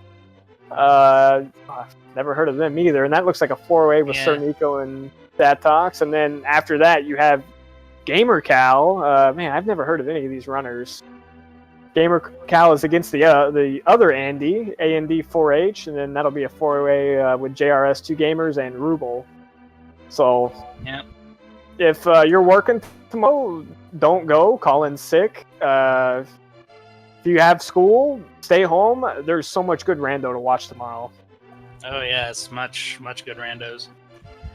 Never heard of them either, and that looks like a 4-way with Sir Nico and Datox. And then after that, you have Gamer Cal. Man, I've never heard of any of these runners. Gamer Cal is against the other Andy, AND4H, and then that'll be a 4-way with JRS 2 Gamers and Ruble. So, yeah. If you're working tomorrow, don't go. Call in sick. If you have school, stay home. There's so much good rando to watch tomorrow. Oh yes, much good randos.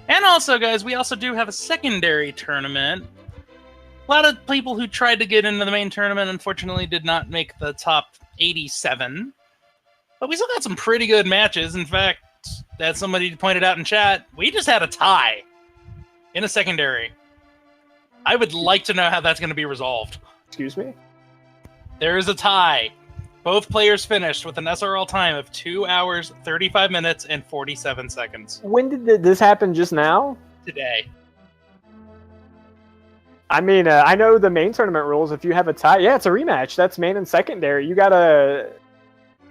And also, guys, we also do have a secondary tournament. A lot of people who tried to get into the main tournament unfortunately did not make the top 87. But we still got some pretty good matches. In fact, as somebody pointed out in chat, we just had a tie in a secondary. I would like to know how that's going to be resolved. Excuse me? There is a tie. Both players finished with an SRL time of 2 hours, 35 minutes, and 47 seconds. When did this happen? Just now? Today. I mean, I know the main tournament rules. If you have a tie, yeah, it's a rematch. That's main and secondary. You gotta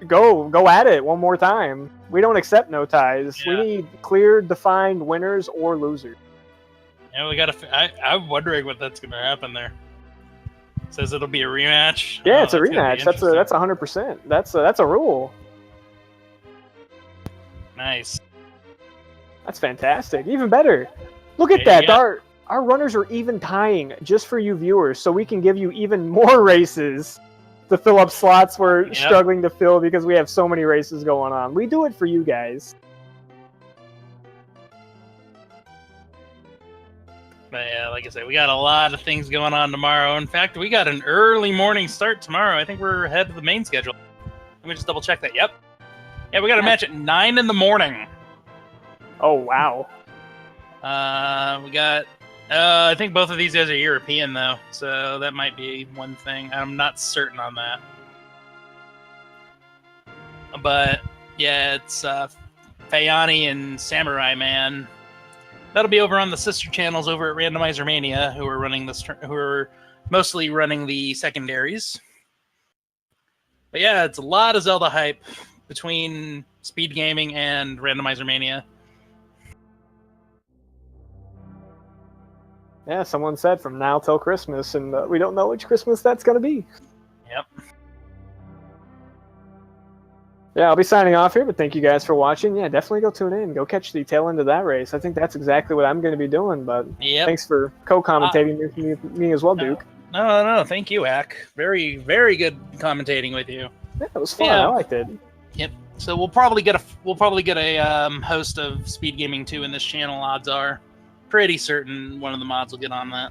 go at it one more time. We don't accept no ties. Yeah. We need clear, defined winners or losers. Yeah, we gotta. I'm wondering what that's gonna happen there. It says it'll be a rematch. Yeah, it's a rematch. That's 100%. That's a rule. Nice. That's fantastic. Even better. Look at that. Our runners are even tying just for you viewers, so we can give you even more races to fill up slots we're struggling to fill because we have so many races going on. We do it for you guys. But yeah, like I said, we got a lot of things going on tomorrow. In fact, we got an early morning start tomorrow. I think we're ahead of the main schedule. Let me just double check that. Yep. Yeah, we got a match at 9 in the morning. Oh, wow. We got... I think both of these guys are European, though, so that might be one thing. I'm not certain on that. But, yeah, it's Fayani and Samurai Man. That'll be over on the sister channels over at Randomizer Mania, who are running this, who are mostly running the secondaries. But yeah, it's a lot of Zelda hype between Speed Gaming and Randomizer Mania. Yeah, someone said from now till Christmas, and we don't know which Christmas that's going to be. Yep. Yeah, I'll be signing off here, but thank you guys for watching. Yeah, definitely go tune in. Go catch the tail end of that race. I think that's exactly what I'm going to be doing, but thanks for co-commentating with me as well, Duke. No, thank you, Ack. Very, very good commentating with you. Yeah, it was fun. I liked it. Yep. So we'll probably get a host of Speed Gaming 2 in this channel. Odds are, pretty certain one of the mods will get on that.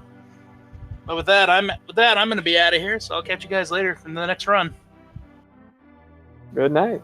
But with that, I'm going to be out of here. So I'll catch you guys later in the next run. Good night.